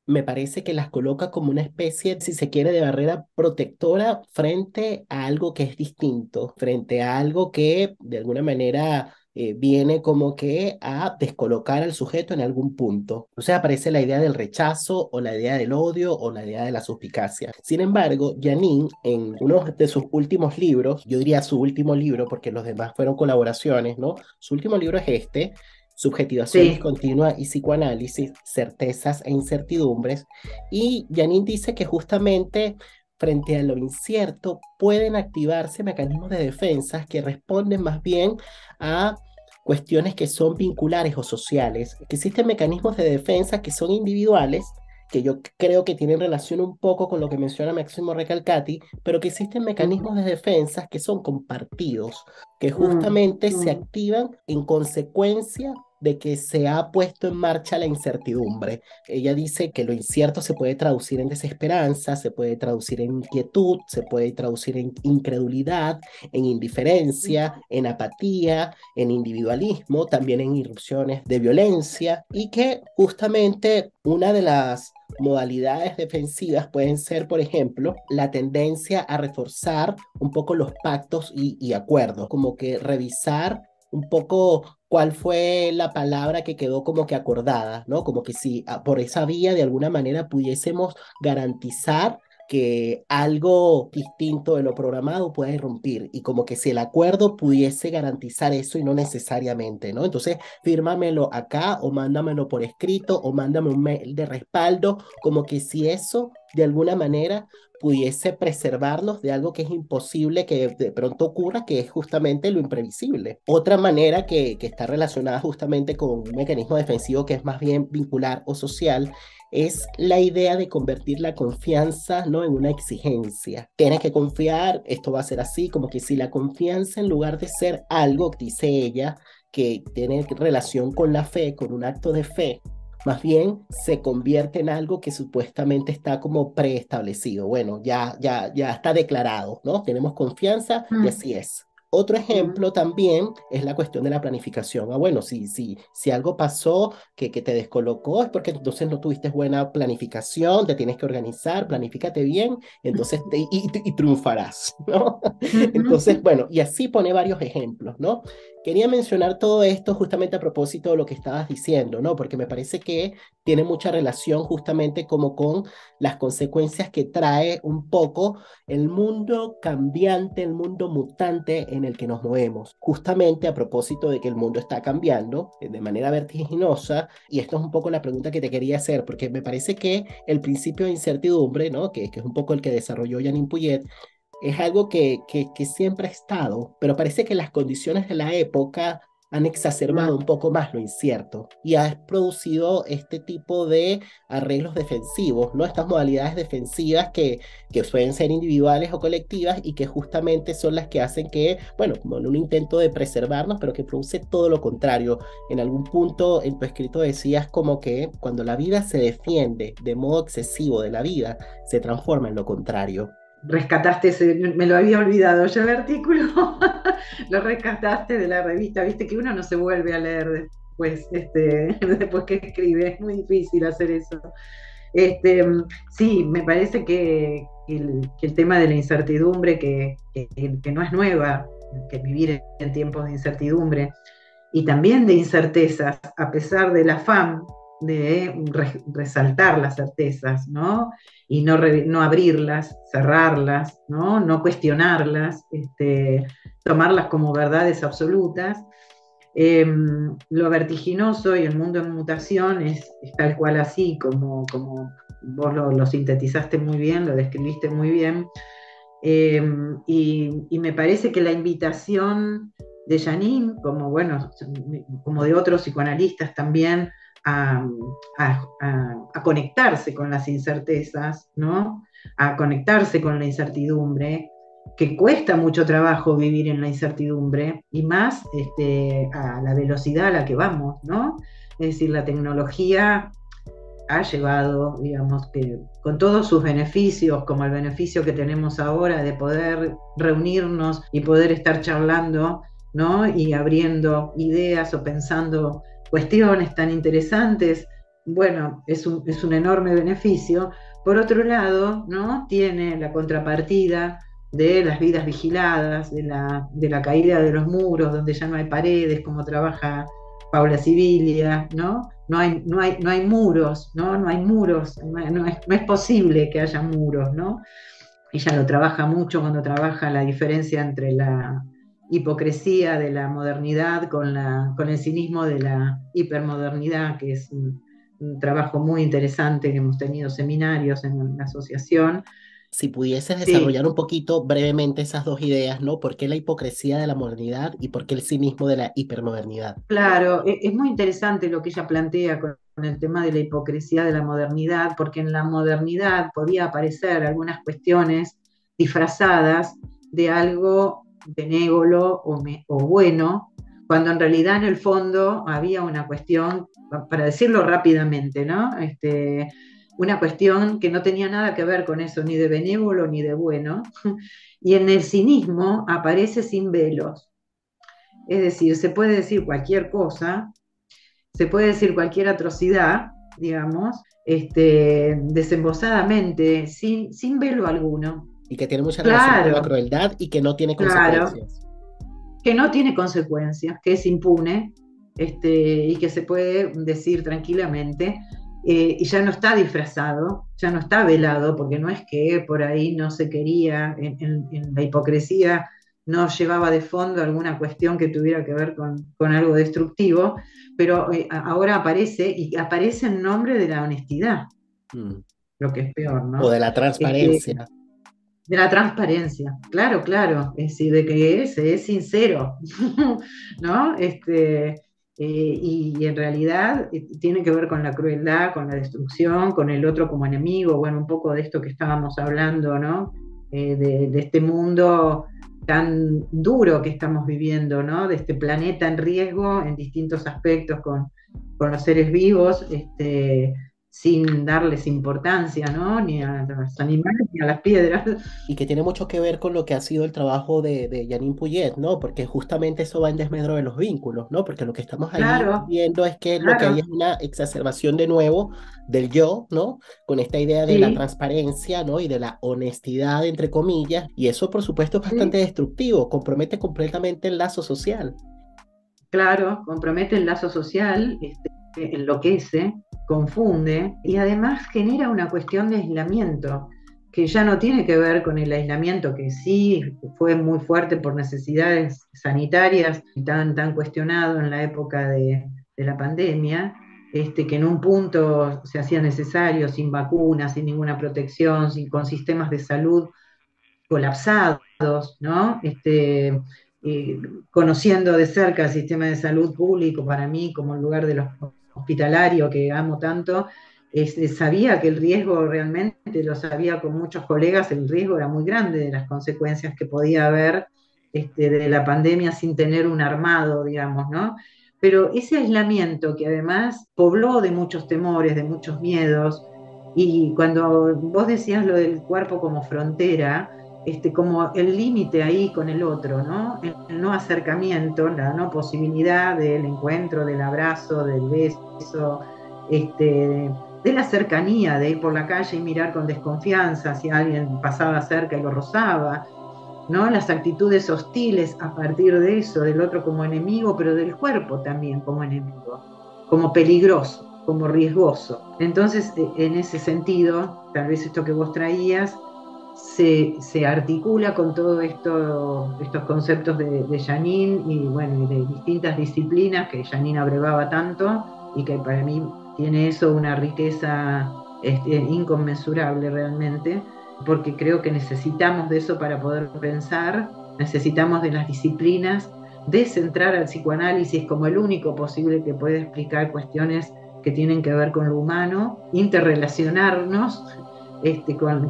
me parece que las coloca como una especie, si se quiere, de barrera protectora frente a algo que es distinto, frente a algo que de alguna manera viene como que a descolocar al sujeto en algún punto. O sea, aparece la idea del rechazo o la idea del odio o la idea de la suspicacia. Sin embargo, Janine, en uno de sus últimos libros, yo diría su último libro porque los demás fueron colaboraciones, ¿no? Su último libro es este, Subjetivación discontinua y psicoanálisis, certezas e incertidumbres. Y Janine dice que justamente frente a lo incierto pueden activarse mecanismos de defensa que responden más bien a cuestiones que son vinculares o sociales, que existen mecanismos de defensa que son individuales, que yo creo que tienen relación un poco con lo que menciona Máximo Recalcati, pero que existen mecanismos de defensa que son compartidos, que justamente se activan en consecuencia de que se ha puesto en marcha la incertidumbre. Ella dice que lo incierto se puede traducir en desesperanza, se puede traducir en inquietud, se puede traducir en incredulidad, en indiferencia, en apatía, en individualismo, también en irrupciones de violencia, y que justamente una de las modalidades defensivas pueden ser, por ejemplo, la tendencia a reforzar un poco los pactos y acuerdos, como que revisar un poco cuál fue la palabra que quedó como que acordada, ¿no? Como que si por esa vía de alguna manera pudiésemos garantizar que algo distinto de lo programado pueda irrumpir, y como que si el acuerdo pudiese garantizar eso y no necesariamente, ¿no? Entonces, fírmamelo acá o mándamelo por escrito o mándame un mail de respaldo, como que si eso de alguna manera pudiese preservarnos de algo que es imposible que de pronto ocurra, que es justamente lo imprevisible. Otra manera que está relacionada justamente con un mecanismo defensivo que es más bien vincular o social, es la idea de convertir la confianza, ¿no?, en una exigencia. Tienes que confiar, esto va a ser así, como que si la confianza, en lugar de ser algo, dice ella, que tiene relación con la fe, con un acto de fe, más bien se convierte en algo que supuestamente está como preestablecido. Bueno, ya está declarado, ¿no? Tenemos confianza y así es. Otro ejemplo también es la cuestión de la planificación. Bueno, si algo pasó que te descolocó, es porque entonces no tuviste buena planificación, te tienes que organizar, planifícate bien, entonces y triunfarás, ¿no? Entonces, bueno, y así pone varios ejemplos, ¿no? Quería mencionar todo esto justamente a propósito de lo que estabas diciendo, ¿no? Porque me parece que tiene mucha relación justamente como con las consecuencias que trae un poco el mundo cambiante, el mundo mutante en el que nos movemos. Justamente a propósito de que el mundo está cambiando de manera vertiginosa, y esto es un poco la pregunta que te quería hacer, porque me parece que el principio de incertidumbre, ¿no?, que es un poco el que desarrolló Jeanine Pouget, es algo que siempre ha estado, pero parece que las condiciones de la época han exacerbado un poco más lo incierto y ha producido este tipo de arreglos defensivos, ¿no? Estas modalidades defensivas que pueden ser individuales o colectivas y que justamente son las que hacen que, bueno, como en un intento de preservarnos, pero que produce todo lo contrario. En algún punto en tu escrito decías como que cuando la vida se defiende de modo excesivo de la vida, se transforma en lo contrario. Rescataste me lo había olvidado yo el artículo, lo rescataste de la revista, viste que uno no se vuelve a leer después, después que escribe, es muy difícil hacer eso. Sí, me parece que el tema de la incertidumbre, que no es nueva, que vivir en tiempos de incertidumbre y también de incertezas, a pesar del afán de resaltar las certezas, ¿no? Y no abrirlas, cerrarlas, no cuestionarlas, tomarlas como verdades absolutas. Lo vertiginoso y el mundo en mutación es tal cual así, como vos lo sintetizaste muy bien, lo describiste muy bien, y me parece que la invitación de Jeanine, como de otros psicoanalistas también, a conectarse con las incertezas, ¿no?, a conectarse con la incertidumbre, que cuesta mucho trabajo vivir en la incertidumbre, y más a la velocidad a la que vamos, ¿no? Es decir, la tecnología ha llevado, digamos, que con todos sus beneficios, como el beneficio que tenemos ahora de poder reunirnos y poder estar charlando, ¿no?, y abriendo ideas o pensando cuestiones tan interesantes, bueno, es un enorme beneficio. Por otro lado, ¿no?, tiene la contrapartida de las vidas vigiladas, de la caída de los muros, donde ya no hay paredes, como trabaja Paula Sibilia, ¿no? No hay muros, ¿no? No hay muros, no es posible que haya muros, ¿no? Ella lo trabaja mucho cuando trabaja la diferencia entre la hipocresía de la modernidad con el cinismo de la hipermodernidad, que es un trabajo muy interesante, que hemos tenido seminarios en la asociación. Si pudieses desarrollar un poquito brevemente esas dos ideas, ¿no? ¿Por qué la hipocresía de la modernidad y por qué el cinismo de la hipermodernidad? Claro, es muy interesante lo que ella plantea con el tema de la hipocresía de la modernidad, porque en la modernidad podía aparecer algunas cuestiones disfrazadas de algo benévolo o bueno, cuando en realidad en el fondo había una cuestión, para decirlo rápidamente, ¿no?, una cuestión que no tenía nada que ver con eso, ni de benévolo ni de bueno, y en el cinismo aparece sin velos. Es decir, se puede decir cualquier cosa, se puede decir cualquier atrocidad, digamos, desembosadamente, sin velo alguno. Y que tiene mucha relación con la crueldad y que no tiene consecuencias. Claro, que no tiene consecuencias, que es impune, y que se puede decir tranquilamente, y ya no está disfrazado, ya no está velado, porque no es que por ahí no se quería, en la hipocresía no llevaba de fondo alguna cuestión que tuviera que ver con algo destructivo, pero ahora aparece en nombre de la honestidad. lo que es peor, O ¿no? de la transparencia. De la transparencia, claro, claro, es decir, de que se es sincero, ¿no? Y en realidad tiene que ver con la crueldad, con la destrucción, con el otro como enemigo, bueno, un poco de esto que estábamos hablando, ¿no? De este mundo tan duro que estamos viviendo, ¿no? De este planeta en riesgo en distintos aspectos con los seres vivos, sin darles importancia, ¿no? Ni a los animales, ni a las piedras. Y que tiene mucho que ver con lo que ha sido el trabajo de Janine Puyet, ¿no? Porque justamente eso va en desmedro de los vínculos, ¿no? Porque lo que estamos ahí Claro, viendo es que lo que hay claro, es una exacerbación de nuevo del yo, ¿no? Con esta idea de la sí, transparencia, ¿no? Y de la honestidad, entre comillas, y eso por supuesto es bastante sí, destructivo, compromete completamente el lazo social. claro, compromete el lazo social, enloquece, confunde y además genera una cuestión de aislamiento que ya no tiene que ver con el aislamiento que sí fue muy fuerte por necesidades sanitarias, tan cuestionado en la época de la pandemia, que en un punto se hacía necesario, sin vacunas, sin ninguna protección, con sistemas de salud colapsados, ¿no? Conociendo de cerca el sistema de salud público, para mí, como el lugar de los hospitalario que amo tanto, sabía que el riesgo realmente, lo sabía con muchos colegas, el riesgo era muy grande de las consecuencias que podía haber de la pandemia sin tener un armado, digamos, ¿no? Pero ese aislamiento que además pobló de muchos temores, de muchos miedos, y cuando vos decías lo del cuerpo como frontera, como el límite ahí con el otro, ¿no? El no acercamiento, la no posibilidad del encuentro, del abrazo, del beso, de la cercanía, de ir por la calle y mirar con desconfianza si alguien pasaba cerca y lo rozaba, ¿no? Las actitudes hostiles a partir de eso, del otro como enemigo, pero del cuerpo también como enemigo, como peligroso, como riesgoso. Entonces, en ese sentido, tal vez esto que vos traías, se articula con todos estos conceptos de Janine y bueno, y de distintas disciplinas que Janine abrevaba tanto y que para mí tiene eso una riqueza inconmensurable realmente, porque creo que necesitamos de eso para poder pensar, necesitamos de las disciplinas, de centrar al psicoanálisis como el único posible que puede explicar cuestiones que tienen que ver con lo humano, interrelacionarnos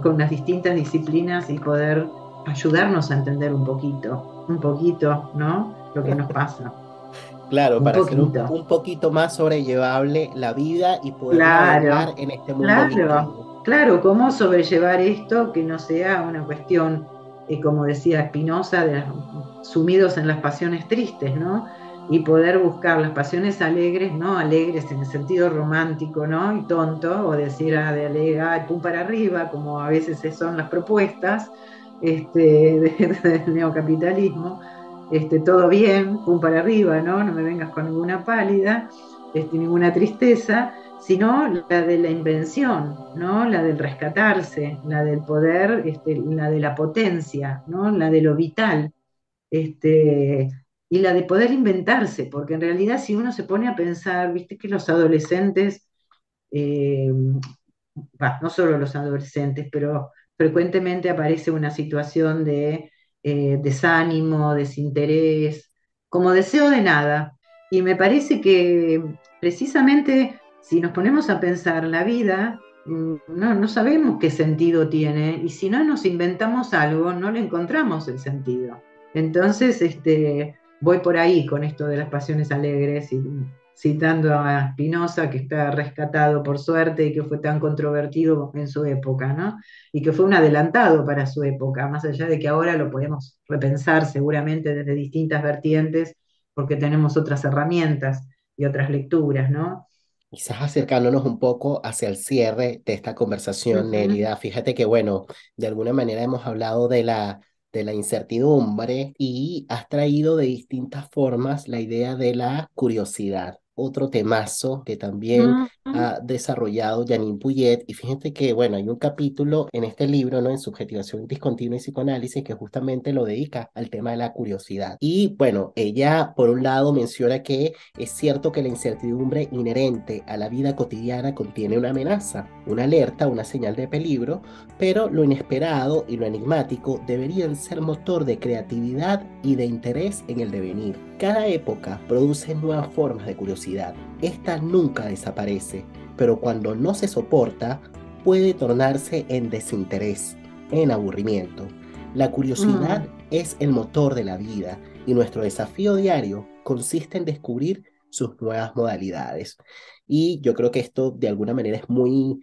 con las distintas disciplinas y poder ayudarnos a entender un poquito, ¿no? Lo que nos pasa. Claro, Un para hacer poquito. un poquito más sobrellevable la vida y poder navegar Claro, en este mundo líquido. claro, cómo sobrellevar esto que no sea una cuestión, como decía Spinoza, sumidos en las pasiones tristes, ¿no? Y poder buscar las pasiones alegres, no alegres en el sentido romántico, ¿no? Y tonto, o decir de alegre, pum para arriba, como a veces son las propuestas del neocapitalismo, todo bien, pum para arriba, ¿no? No me vengas con ninguna pálida, ninguna tristeza, sino la de la invención, ¿no? La del rescatarse, la del poder, la de la potencia, ¿no? La de lo vital, y la de poder inventarse, porque en realidad si uno se pone a pensar, viste que los adolescentes, eh, no solo los adolescentes, pero frecuentemente aparece una situación de desánimo, desinterés, como deseo de nada. Y me parece que precisamente si nos ponemos a pensar la vida, no sabemos qué sentido tiene y si no nos inventamos algo, no le encontramos el sentido. Entonces, voy por ahí con esto de las pasiones alegres y citando a Spinoza, que está rescatado por suerte y que fue tan controvertido en su época, ¿no? Y que fue un adelantado para su época, más allá de que ahora lo podemos repensar seguramente desde distintas vertientes, porque tenemos otras herramientas y otras lecturas, ¿no? Quizás acercándonos un poco hacia el cierre de esta conversación, Ujú. Nélida. Fíjate que, bueno, de alguna manera hemos hablado de la incertidumbre y has traído de distintas formas la idea de la curiosidad. otro temazo que también ha desarrollado Janine Puyet. Y fíjate que, bueno, hay un capítulo en este libro, ¿no? En Subjetivación Discontinua y Psicoanálisis, que justamente lo dedica al tema de la curiosidad. Y bueno, ella por un lado menciona que es cierto que la incertidumbre inherente a la vida cotidiana contiene una amenaza, una alerta, una señal de peligro, pero lo inesperado y lo enigmático deberían ser motor de creatividad y de interés en el devenir. Cada época produce nuevas formas de curiosidad. Esta nunca desaparece, pero cuando no se soporta, puede tornarse en desinterés, en aburrimiento. La curiosidad es el motor de la vida y nuestro desafío diario consiste en descubrir sus nuevas modalidades. Y yo creo que esto de alguna manera es muy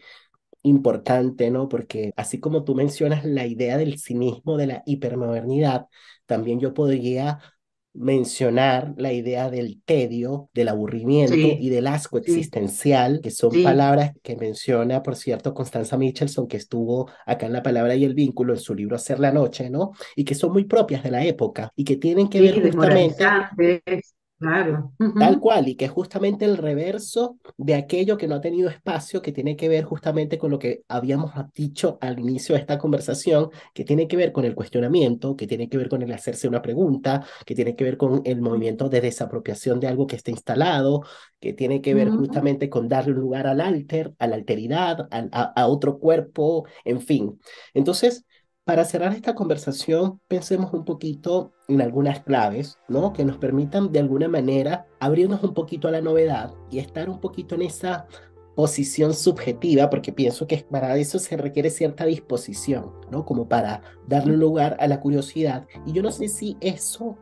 importante, ¿no? Porque así como tú mencionas la idea del cinismo, de la hipermodernidad, también yo podría mencionar la idea del tedio, del aburrimiento y del asco existencial, que son palabras que menciona, por cierto, Constanza Michelson, que estuvo acá en La Palabra y el Vínculo, en su libro Hacer la Noche, ¿no? Y que son muy propias de la época y que tienen que ver justamente... Claro. Tal cual, y que es justamente el reverso de aquello que no ha tenido espacio, que tiene que ver justamente con lo que habíamos dicho al inicio de esta conversación, que tiene que ver con el cuestionamiento, que tiene que ver con el hacerse una pregunta, que tiene que ver con el movimiento de desapropiación de algo que está instalado, que tiene que ver justamente con darle un lugar al alter, a la alteridad, a otro cuerpo, en fin. Entonces, para cerrar esta conversación, pensemos un poquito en algunas claves, ¿no? Que nos permitan de alguna manera abrirnos un poquito a la novedad y estar un poquito en esa posición subjetiva, porque pienso que para eso se requiere cierta disposición, ¿no? Como para darle un lugar a la curiosidad. Y yo no sé si eso,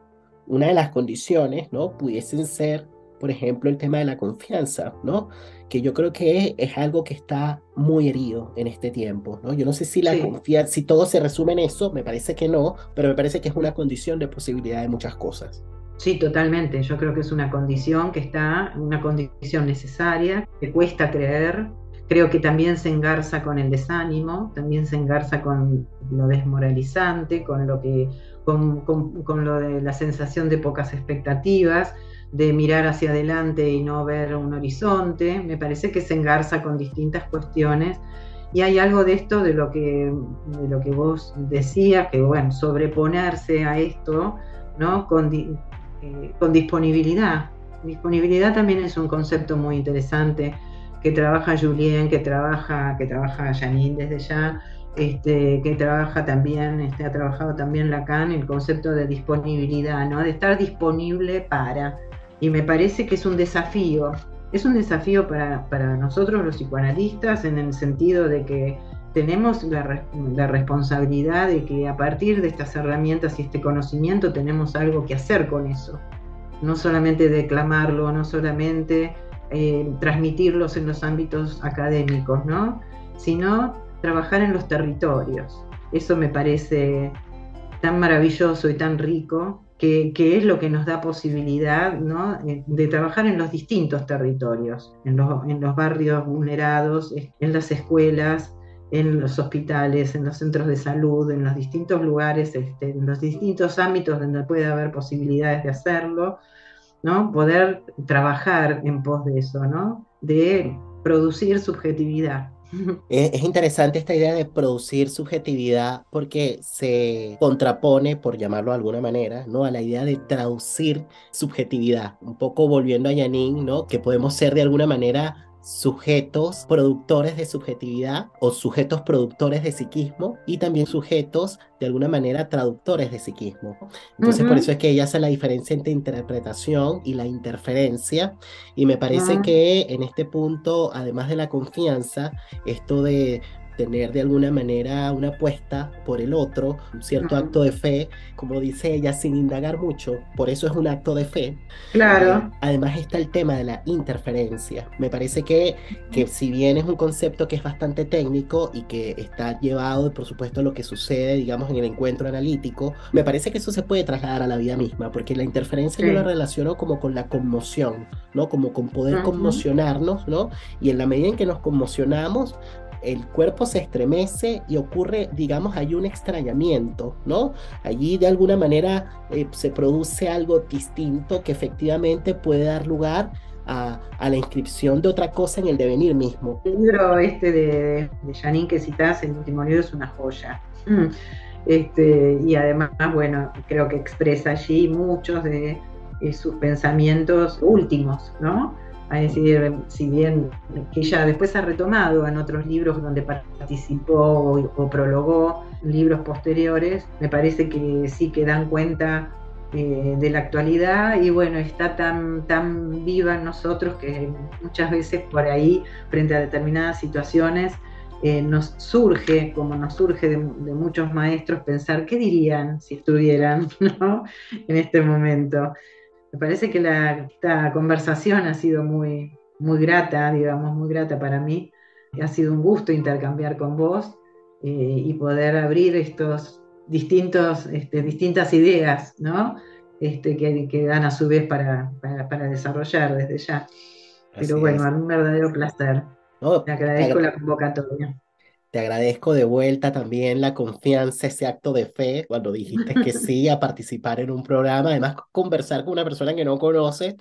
una de las condiciones, ¿no? Pudiesen ser, por ejemplo, el tema de la confianza, ¿no? Que yo creo que es algo que está muy herido en este tiempo, ¿no? Yo no sé si la confianza, si todo se resume en eso, me parece que no, pero me parece que es una condición de posibilidad de muchas cosas. Sí, totalmente. Yo creo que es una condición una condición necesaria, que cuesta creer. Creo que también se engarza con el desánimo, también se engarza con lo desmoralizante, con lo de la sensación de pocas expectativas, de mirar hacia adelante y no ver un horizonte. Me parece que se engarza con distintas cuestiones. Y hay algo de esto, de lo que vos decías, que bueno, sobreponerse a esto, ¿no? Con disponibilidad. Disponibilidad también es un concepto muy interesante que trabaja Julien, que trabaja Janine desde ya, que trabaja también, ha trabajado también Lacan, el concepto de disponibilidad, ¿no? De estar disponible para. Y me parece que es un desafío para nosotros los psicoanalistas, en el sentido de que tenemos la responsabilidad de que a partir de estas herramientas y este conocimiento tenemos algo que hacer con eso. No solamente declamarlo, no solamente transmitirlos en los ámbitos académicos, ¿no? Sino trabajar en los territorios. Eso me parece tan maravilloso y tan rico, que es lo que nos da posibilidad, ¿no? De trabajar en los distintos territorios, en los barrios vulnerados, en las escuelas, en los hospitales, en los centros de salud, en los distintos lugares, en los distintos ámbitos donde puede haber posibilidades de hacerlo, ¿no? Poder trabajar en pos de eso, ¿no? De producir subjetividad. Es interesante esta idea de producir subjetividad porque se contrapone, por llamarlo de alguna manera, ¿no? A la idea de traducir subjetividad. Un poco volviendo a Janine, ¿no? Que podemos ser de alguna manera sujetos productores de subjetividad o sujetos productores de psiquismo y también sujetos de alguna manera traductores de psiquismo. Entonces por eso es que ella hace la diferencia entre interpretación y la interferencia, y me parece que en este punto, además de la confianza, esto de tener de alguna manera una apuesta por el otro, un cierto acto de fe, como dice ella, sin indagar mucho, por eso es un acto de fe. Claro. Además está el tema de la interferencia. Me parece que si bien es un concepto que es bastante técnico y que está llevado, por supuesto, a lo que sucede, digamos, en el encuentro analítico, me parece que eso se puede trasladar a la vida misma, porque la interferencia yo la relaciono como con la conmoción, ¿no? Como con poder conmocionarnos, ¿no? Y en la medida en que nos conmocionamos, el cuerpo se estremece y ocurre, digamos, hay un extrañamiento, ¿no? Allí de alguna manera se produce algo distinto que efectivamente puede dar lugar a la inscripción de otra cosa en el devenir mismo. El libro de Janine que citás, el último libro, es una joya. Y además, bueno, creo que expresa allí muchos de sus pensamientos últimos, ¿no? Es decir, si bien que ella después ha retomado en otros libros donde participó o prologó libros posteriores, me parece que sí que dan cuenta de la actualidad, y bueno, está tan viva en nosotros que muchas veces por ahí, frente a determinadas situaciones, nos surge, como nos surge de muchos maestros, pensar qué dirían si estuvieran, ¿no?, en este momento. Me parece que esta conversación ha sido muy, muy grata, digamos, muy grata para mí. Ha sido un gusto intercambiar con vos y poder abrir estos distintas ideas, ¿no? Que dan a su vez para desarrollar desde ya. Pero bueno, un verdadero placer. Te agradezco la convocatoria. Te agradezco de vuelta también la confianza, ese acto de fe, cuando dijiste que sí a participar en un programa, además conversar con una persona que no conoces.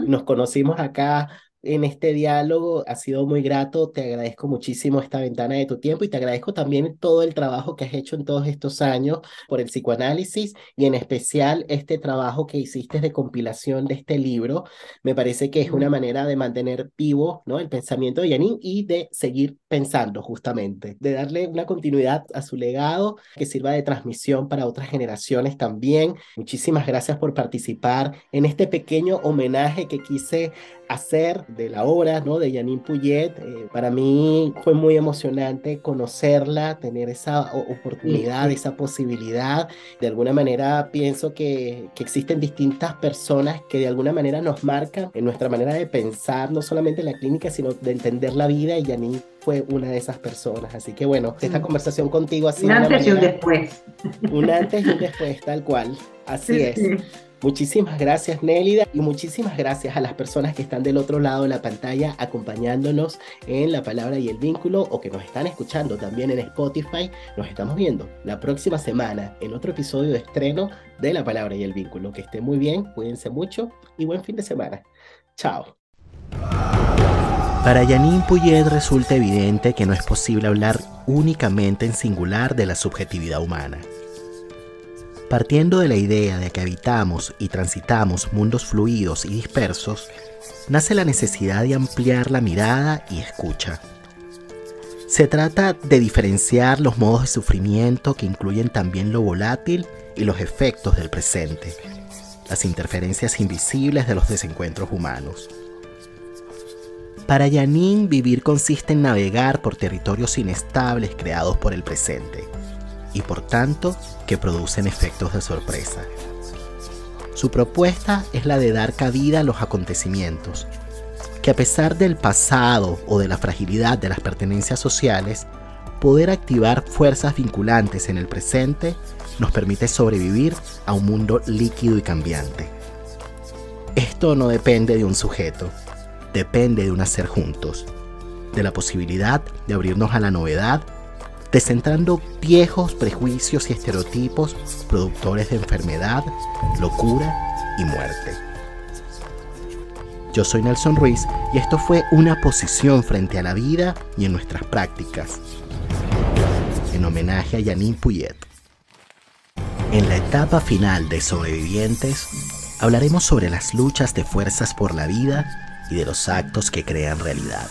Nos conocimos acá en este diálogo, ha sido muy grato, te agradezco muchísimo esta ventana de tu tiempo y te agradezco también todo el trabajo que has hecho en todos estos años por el psicoanálisis y en especial este trabajo que hiciste de compilación de este libro. Me parece que es una manera de mantener vivo, ¿no?, el pensamiento de Janine y de seguir pensando justamente, de darle una continuidad a su legado que sirva de transmisión para otras generaciones también. Muchísimas gracias por participar en este pequeño homenaje que quise hacer de la obra, ¿no?, de Janine Puyet. Para mí fue muy emocionante conocerla, tener esa oportunidad, esa posibilidad. De alguna manera pienso que existen distintas personas que de alguna manera nos marcan en nuestra manera de pensar, no solamente en la clínica, sino de entender la vida, y Janine fue una de esas personas. Así que bueno, esta conversación contigo ha sido un antes y un después. Un antes y un después, tal cual. Así es. Muchísimas gracias, Nélida, y muchísimas gracias a las personas que están del otro lado de la pantalla acompañándonos en La Palabra y el Vínculo, o que nos están escuchando también en Spotify. Nos estamos viendo la próxima semana en otro episodio de estreno de La Palabra y el Vínculo. Que estén muy bien, cuídense mucho y buen fin de semana. Chao. Para Janine Puyet resulta evidente que no es posible hablar únicamente en singular de la subjetividad humana. Partiendo de la idea de que habitamos y transitamos mundos fluidos y dispersos, nace la necesidad de ampliar la mirada y escucha. Se trata de diferenciar los modos de sufrimiento que incluyen también lo volátil y los efectos del presente, las interferencias invisibles de los desencuentros humanos. Para Janine, vivir consiste en navegar por territorios inestables creados por el presente, y por tanto que producen efectos de sorpresa. Su propuesta es la de dar cabida a los acontecimientos, que a pesar del pasado o de la fragilidad de las pertenencias sociales, poder activar fuerzas vinculantes en el presente nos permite sobrevivir a un mundo líquido y cambiante. Esto no depende de un sujeto, depende de un hacer juntos, de la posibilidad de abrirnos a la novedad, descentrando viejos prejuicios y estereotipos productores de enfermedad, locura y muerte. Yo soy Nelson Ruiz y esto fue Una Posición frente a la vida y en nuestras prácticas, en homenaje a Janine Puyet. En la etapa final de Sobrevivientes, hablaremos sobre las luchas de fuerzas por la vida y de los actos que crean realidad.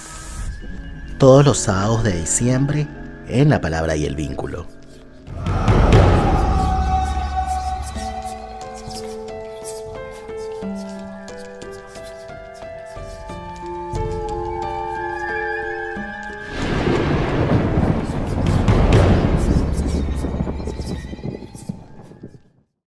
Todos los sábados de diciembre, en La Palabra y el Vínculo.